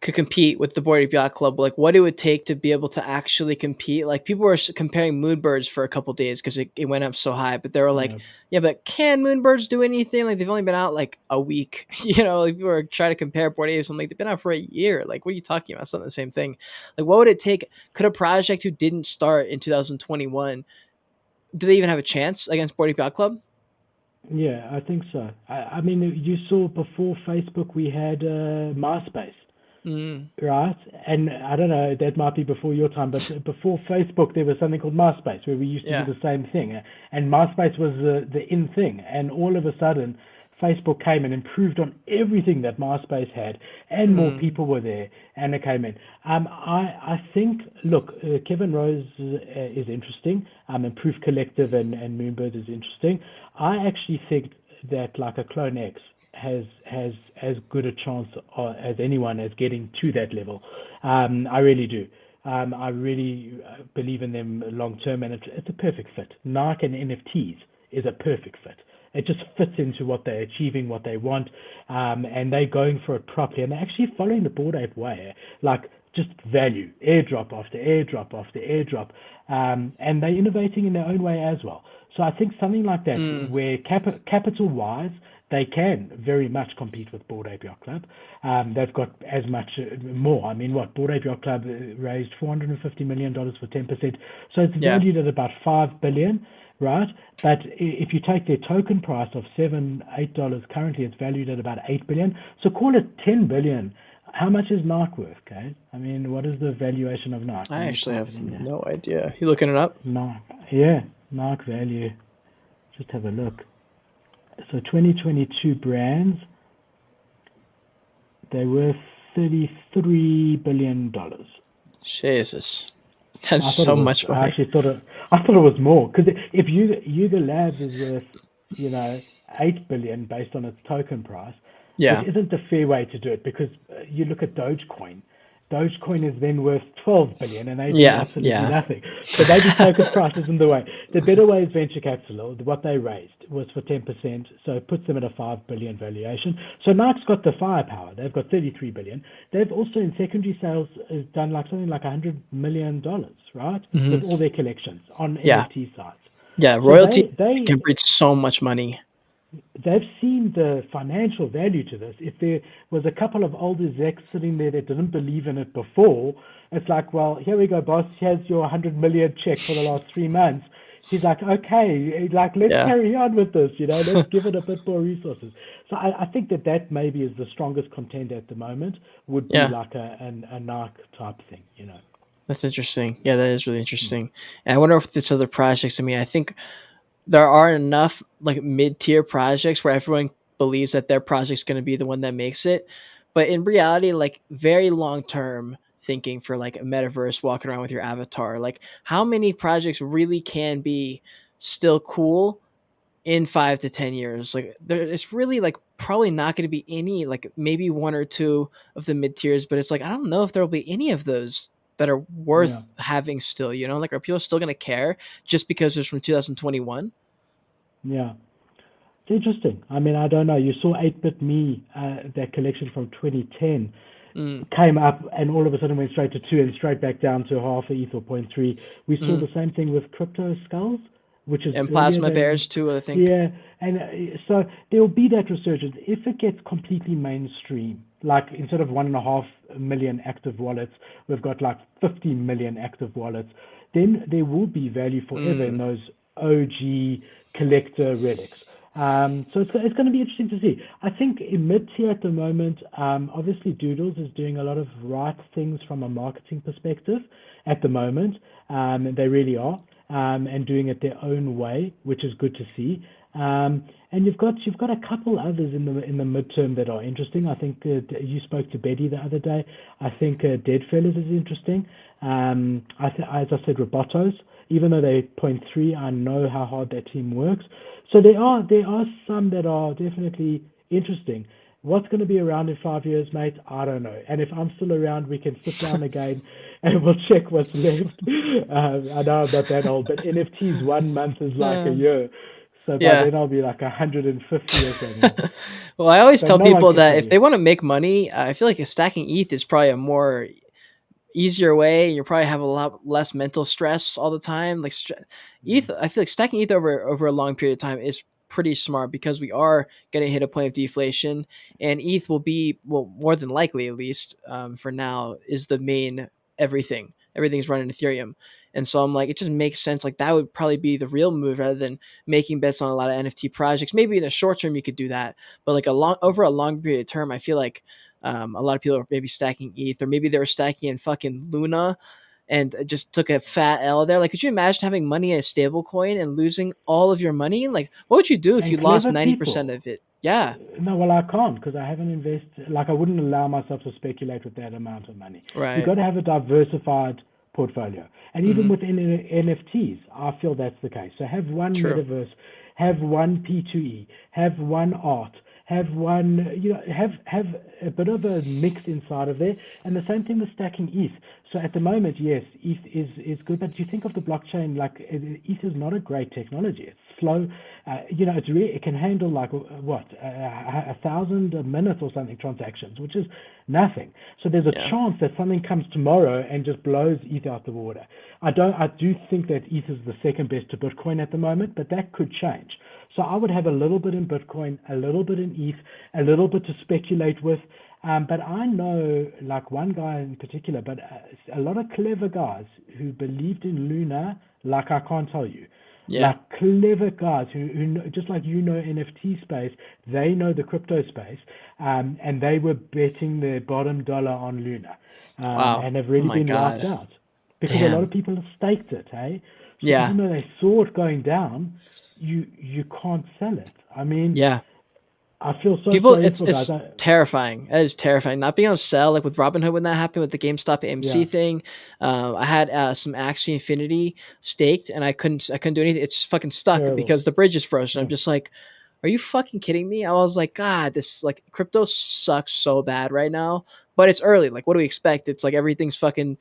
Speaker 1: could compete with the Board Ape Yacht Club, like what it would take to be able to actually compete. Like people were comparing Moonbirds for a couple days because it went up so high, but they were like,
Speaker 2: Yeah.
Speaker 1: yeah, but can Moonbirds do anything? Like they've only been out like a week, like people were trying to compare Board Apes. I'm like, they've been out for a year. Like, what are you talking about? It's not the same thing. Like, what would it take? Could a project who didn't start in 2021, do they even have a chance against Board Ape Yacht Club?
Speaker 2: Yeah, I think so. I mean, you saw before Facebook, we had MySpace.
Speaker 1: Mm,
Speaker 2: Right, and I don't know, that might be before your time, but before Facebook, there was something called MySpace where we used to do
Speaker 1: yeah.
Speaker 2: the same thing, and MySpace was the in thing, and all of a sudden, Facebook came and improved on everything that MySpace had, and more
Speaker 1: Mm,
Speaker 2: people were there, and it came in. I think, look, Kevin Rose is interesting. Improved Collective and Moonbird is interesting. I actually think that like a Clone X has as good a chance as anyone as getting to that level. I really do. I really believe in them long term, and it's a perfect fit. Nike and NFTs is a perfect fit. It just fits into what they're achieving, what they want, and they're going for it properly. And they're actually following the Bored Ape way, like just value, airdrop after airdrop after airdrop, and they're innovating in their own way as well. So I think something like that,
Speaker 1: mm,
Speaker 2: where capital-wise, they can very much compete with Bored Ape Yacht Club. They've got as much more. I mean, what Bored Ape Yacht Club raised $450 million for 10%, so it's
Speaker 1: yeah.
Speaker 2: valued at about $5 billion, right? But if you take their token price of $7, $8 currently, it's valued at about $8 billion. So call it $10 billion. How much is Nike worth, okay? I mean, what is the valuation of Nike?
Speaker 1: I
Speaker 2: Let me
Speaker 1: actually
Speaker 2: type it
Speaker 1: have
Speaker 2: in there.
Speaker 1: no idea. You looking it up?
Speaker 2: Nike, yeah, Nike value. Just have a look. So 2022 brands, they're worth $33 billion.
Speaker 1: Jesus. That's
Speaker 2: I thought it
Speaker 1: so
Speaker 2: was.
Speaker 1: much
Speaker 2: I
Speaker 1: money.
Speaker 2: actually thought it. I thought it was more because if Yuga Labs is worth, you know, 8 billion based on its token price, which
Speaker 1: Yeah.
Speaker 2: isn't the fair way to do it because you look at Dogecoin. Dogecoin is then worth 12 billion, and they do
Speaker 1: Yeah.
Speaker 2: absolutely
Speaker 1: Yeah.
Speaker 2: nothing. So maybe token price isn't the way. The better way is venture capital. What they raised was for 10%, so it puts them at a 5 billion valuation. So Nike's got the firepower. They've got 33 billion. They've also in secondary sales done like something like $100 million, right, with
Speaker 1: Hmm.
Speaker 2: all their collections on
Speaker 1: Yeah.
Speaker 2: NFT sites.
Speaker 1: Yeah.
Speaker 2: So
Speaker 1: Royalty can
Speaker 2: they
Speaker 1: breed so much money.
Speaker 2: they've seen the financial value to this. If there was a couple of older execs sitting there that didn't believe in it before, it's like, well, here we go, boss. Here's your 100 million check for the last 3 months. He's like, okay, like let's
Speaker 1: Yeah.
Speaker 2: carry on with this, let's give it a bit more resources. So I think that maybe is the strongest contender at the moment. Would be
Speaker 1: Yeah.
Speaker 2: like a Nike type thing.
Speaker 1: That's interesting. Yeah, that is really
Speaker 2: Hmm.
Speaker 1: interesting. And I wonder if this other projects, I mean, I think there are enough like mid-tier projects where everyone believes that their project's going to be the one that makes it, but in reality, like very long term thinking for like a metaverse, walking around with your avatar, like how many projects really can be still cool in 5 to 10 years? Like it's really like probably not going to be any, like maybe one or two of the mid tiers, but it's like I don't know if there'll be any of those that are
Speaker 2: Yeah,
Speaker 1: worth having still. Like are people still going to care just because it's from 2021?
Speaker 2: yeah. It's interesting. I mean, I don't know. You saw 8-Bit Me, that collection from 2010,
Speaker 1: Mm,
Speaker 2: came up and all of a sudden went straight to 2 and straight back down to half a ETH or point 0.3. We saw
Speaker 1: mm.
Speaker 2: the same thing with Crypto Skulls, which is
Speaker 1: And
Speaker 2: earlier
Speaker 1: plasma
Speaker 2: than,
Speaker 1: bears too, I think.
Speaker 2: yeah. And so there will be that resurgence. If it gets completely mainstream, like instead of 1.5 million active wallets, we've got like 50 million active wallets, then there will be value forever in
Speaker 1: Mm,
Speaker 2: those OG collector relics. So it's going to be interesting to see. I think in mid tier at the moment, obviously Doodles is doing a lot of right things from a marketing perspective at the moment. They really are, and doing it their own way, which is good to see. And you've got a couple others in the midterm that are interesting. I think you spoke to Betty the other day. I think Deadfellas is interesting. As I said, Robotos, even though they're point 0.3, I know how hard that team works. So there are some that are definitely interesting. What's going to be around in 5 years, mate? I don't know. And if I'm still around, we can sit down again and we'll check what's left. I know I'm not that old, but NFTs 1 month is like a
Speaker 1: Um,
Speaker 2: year. So by
Speaker 1: yeah.
Speaker 2: then I'll be like 150 or something.
Speaker 1: Well, I always
Speaker 2: But
Speaker 1: tell
Speaker 2: no one
Speaker 1: people
Speaker 2: can
Speaker 1: that
Speaker 2: tell
Speaker 1: if
Speaker 2: you.
Speaker 1: they want to make money, I feel like stacking ETH is probably a more easier way. You probably have a lot less mental stress all the time. Like
Speaker 2: Mm.
Speaker 1: ETH, I feel like stacking ETH over a long period of time is pretty smart because we are going to hit a point of deflation, and ETH will be, well, more than likely, at least for now, is the main everything. Everything's running Ethereum. And so I'm like, it just makes sense. Like that would probably be the real move rather than making bets on a lot of NFT projects. Maybe in the short term you could do that, but like over a long period of term, I feel like a lot of people are maybe stacking ETH, or maybe they were stacking in fucking Luna and just took a fat L there. Like, could you imagine having money in a stable coin and losing all of your money? Like, what would you do if you
Speaker 2: And
Speaker 1: lost
Speaker 2: clever
Speaker 1: 90%
Speaker 2: people.
Speaker 1: of it? Yeah,
Speaker 2: No, well, I can't because I haven't invested. Like, I wouldn't allow myself to speculate with that amount of money. You've
Speaker 1: right.
Speaker 2: got to have a diversified portfolio. And even
Speaker 1: Hmm.
Speaker 2: within NFTs, I feel that's the case. So have one
Speaker 1: True.
Speaker 2: metaverse, have one P2E, have one art, have one, have a bit of a mix inside of there. And the same thing with stacking ETH. So at the moment, yes, ETH is good, but you think of the blockchain, like ETH is not a great technology. It's slow. It can handle like what 1,000 a minute or something transactions, which is nothing. So there's a
Speaker 1: Yeah.
Speaker 2: chance that something comes tomorrow and just blows ETH out the water. I do think that ETH is the second best to Bitcoin at the moment, but that could change. So I would have a little bit in Bitcoin, a little bit in ETH, a little bit to speculate with. But I know like one guy in particular, but a lot of clever guys who believed in Luna, like I can't tell you,
Speaker 1: Yeah.
Speaker 2: like clever guys who know, just like NFT space, they know the crypto space, and they were betting their bottom dollar on Luna,
Speaker 1: Wow.
Speaker 2: and have
Speaker 1: Oh
Speaker 2: really
Speaker 1: my
Speaker 2: been wiped
Speaker 1: God.
Speaker 2: out because a lot
Speaker 1: Damn.
Speaker 2: of people have staked it, hey. So
Speaker 1: Yeah.
Speaker 2: even though they saw it going down, you can't sell it. I mean,
Speaker 1: Yeah.
Speaker 2: I feel so
Speaker 1: People,
Speaker 2: sorry
Speaker 1: it's
Speaker 2: for guys.
Speaker 1: it's terrifying. It is terrifying. Not being able to sell, like with Robinhood when that happened with the GameStop AMC
Speaker 2: Yeah,
Speaker 1: thing. I had some Axie Infinity staked, and I couldn't do anything. It's fucking stuck
Speaker 2: terrible.
Speaker 1: because the bridge is frozen. I'm
Speaker 2: Yeah.
Speaker 1: just like, are you fucking kidding me? I was like, God, this like crypto sucks so bad right now. But it's early. Like, what do we expect? It's like everything's fucking,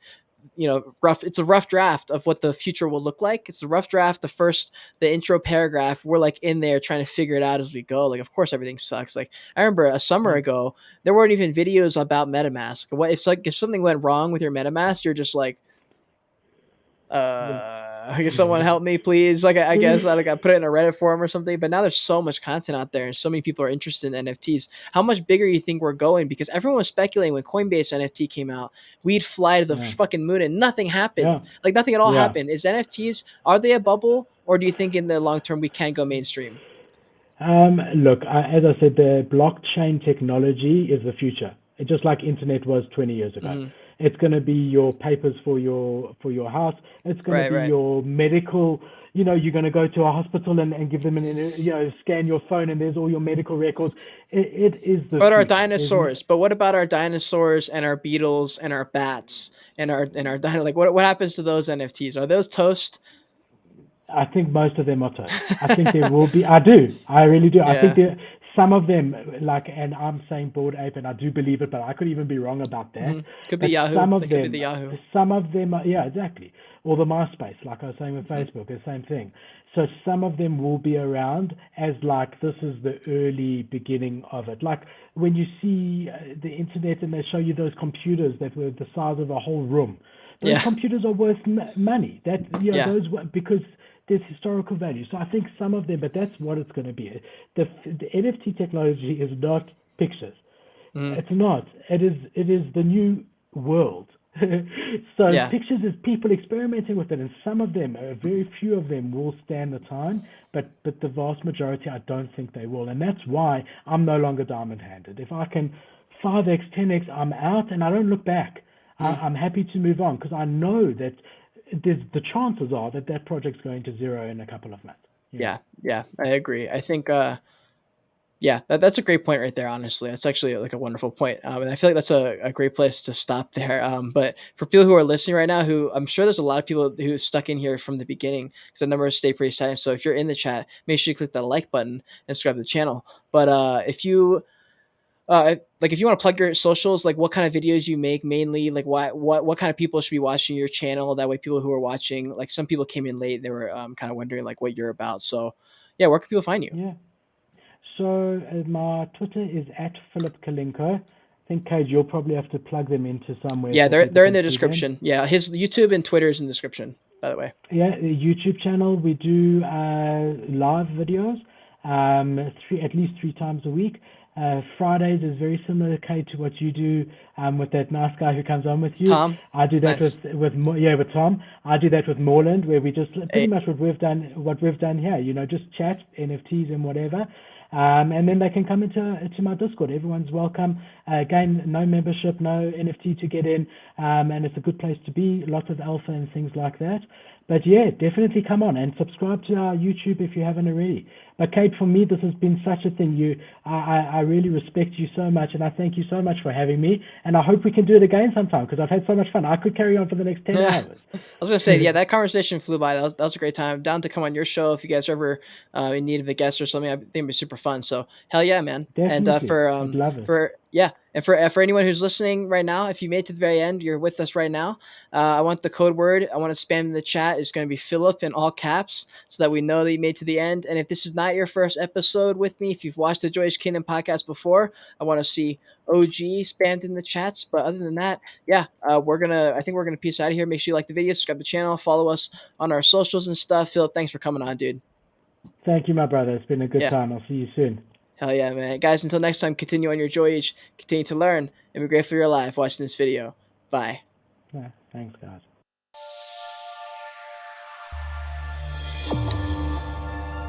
Speaker 1: rough. It's a rough draft of what the future will look like. It's a rough draft. The intro paragraph, we're like in there trying to figure it out as we go. Like, of course everything sucks. Like, I remember a summer
Speaker 2: Mm.
Speaker 1: ago there weren't even videos about MetaMask. What if, like, if something went wrong with your MetaMask, you're just like,
Speaker 2: The-
Speaker 1: I guess someone help me, please. Like, I guess I
Speaker 2: yeah.
Speaker 1: like I put it in a Reddit forum or something. But now there's so much content out there, and so many people are interested in NFTs. How much bigger you think we're going? Because everyone was speculating when Coinbase NFT came out, we'd fly to the
Speaker 2: Yeah.
Speaker 1: fucking moon, and nothing happened.
Speaker 2: Yeah.
Speaker 1: Like nothing at all
Speaker 2: Yeah.
Speaker 1: happened. Is NFTs, are they a bubble, or do you think in the long term we can go mainstream?
Speaker 2: Look, as I said, the blockchain technology is the future. It's just like internet was 20 years ago.
Speaker 1: Hmm.
Speaker 2: It's going to be your papers for your house. It's going to
Speaker 1: Right,
Speaker 2: be
Speaker 1: right.
Speaker 2: your medical. You're going to go to a hospital and give them scan your phone and there's all your medical records. It is the
Speaker 1: But our
Speaker 2: future. There's no,
Speaker 1: dinosaurs. But what about our dinosaurs and our beetles and our bats and our like what happens to those NFTs? Are those toast?
Speaker 2: I think most of them are toast. I think there will be. I do. I really do. I think
Speaker 1: Yeah.
Speaker 2: there some of them like, and I'm saying Bored Ape, and I do believe it, but I could even be wrong about that.
Speaker 1: Hmm. Could be
Speaker 2: But
Speaker 1: Yahoo. That could be the Yahoo.
Speaker 2: yeah, exactly. Or the MySpace, like I was saying with
Speaker 1: Hmm.
Speaker 2: Facebook, the same thing. So some of them will be around as like this is the early beginning of it. Like when you see the internet and they show you those computers that were the size of a whole room. Those
Speaker 1: Yeah.
Speaker 2: computers are worth money.
Speaker 1: Yeah.
Speaker 2: Those because there's historical value. So I think some of them, but that's what it's going to be. The NFT technology is not pictures.
Speaker 1: Hmm.
Speaker 2: It's not. It is the new world. So
Speaker 1: Yeah.
Speaker 2: pictures is people experimenting with it, and some of them, a very few of them, will stand the time, but the vast majority, I don't think they will, and that's why I'm no longer diamond-handed. If I can 5x, 10x, I'm out, and I don't look back.
Speaker 1: Hmm.
Speaker 2: I'm happy to move on because I know that the chances are that project's going to zero in a couple of months. Yeah.
Speaker 1: Yeah, I agree. I think, yeah, that's a great point right there, honestly. That's actually, like, a wonderful point, and I feel like that's a great place to stop there, but for people who are listening right now, who I'm sure there's a lot of people who stuck in here from the beginning, because the numbers stay pretty static, so if you're in the chat, make sure you click that like button and subscribe to the channel, but, if you like, if you wanna plug your socials, like, what kind of videos you make mainly, like, what kind of people should be watching your channel? That way people who are watching, like, some people came in late, they were, kinda wondering, like, what you're about, so, yeah, where can people find you?
Speaker 2: Yeah. So my Twitter is at Philip Kalinko. I think, Cage, you'll probably have to plug them into somewhere
Speaker 1: Yeah,
Speaker 2: so people
Speaker 1: they're in
Speaker 2: can
Speaker 1: the
Speaker 2: see them.
Speaker 1: description. Yeah, his YouTube and Twitter is in the description, by the way.
Speaker 2: Yeah, the YouTube channel, we do live videos at least 3 times a week. Fridays is very similar, Kate, to what you do with that nice guy who comes on with you.
Speaker 1: Tom?
Speaker 2: I do that
Speaker 1: Nice.
Speaker 2: with Tom. I do that with Morland, where we just
Speaker 1: Hey,
Speaker 2: pretty much what we've done here. You know, just chat NFTs and whatever. And then they can come into my Discord. Everyone's welcome. Again, no membership, no NFT to get in, and it's a good place to be. Lots of alpha and things like that. But yeah, definitely come on and subscribe to our YouTube if you haven't already. But Kate, for me, this has been such a thing. I really respect you so much, and I thank you so much for having me. And I hope we can do it again sometime because I've had so much fun. I could carry on for the next 10 hours.
Speaker 1: I was gonna say, yeah, that conversation flew by. That was a great time. Down to come on your show if you guys are ever in need of a guest or something. I think it'd be super fun. So hell yeah, man. And
Speaker 2: Definitely, I'd love it.
Speaker 1: for yeah, and for anyone who's listening right now, if you made it to the very end, you're with us right now. I want the code word. I want to spam in the chat. It's gonna be Philip in all caps, so that we know that you made it to the end. And if this is not your first episode with me, if you've watched the Joyage Kingdom podcast before, I want to see OG spammed in the chats. But other than that, yeah, I think we're gonna peace out of here. Make sure you like the video, subscribe to the channel, follow us on our socials and stuff. Philip, thanks for coming on, dude.
Speaker 2: Thank you, my brother. It's been a good
Speaker 1: Yeah,
Speaker 2: time. I'll see you soon.
Speaker 1: hell yeah, man. Guys, until next time, continue on your Joyage, continue to learn, and be grateful you're alive watching this video. Bye.
Speaker 2: Yeah, thanks, guys.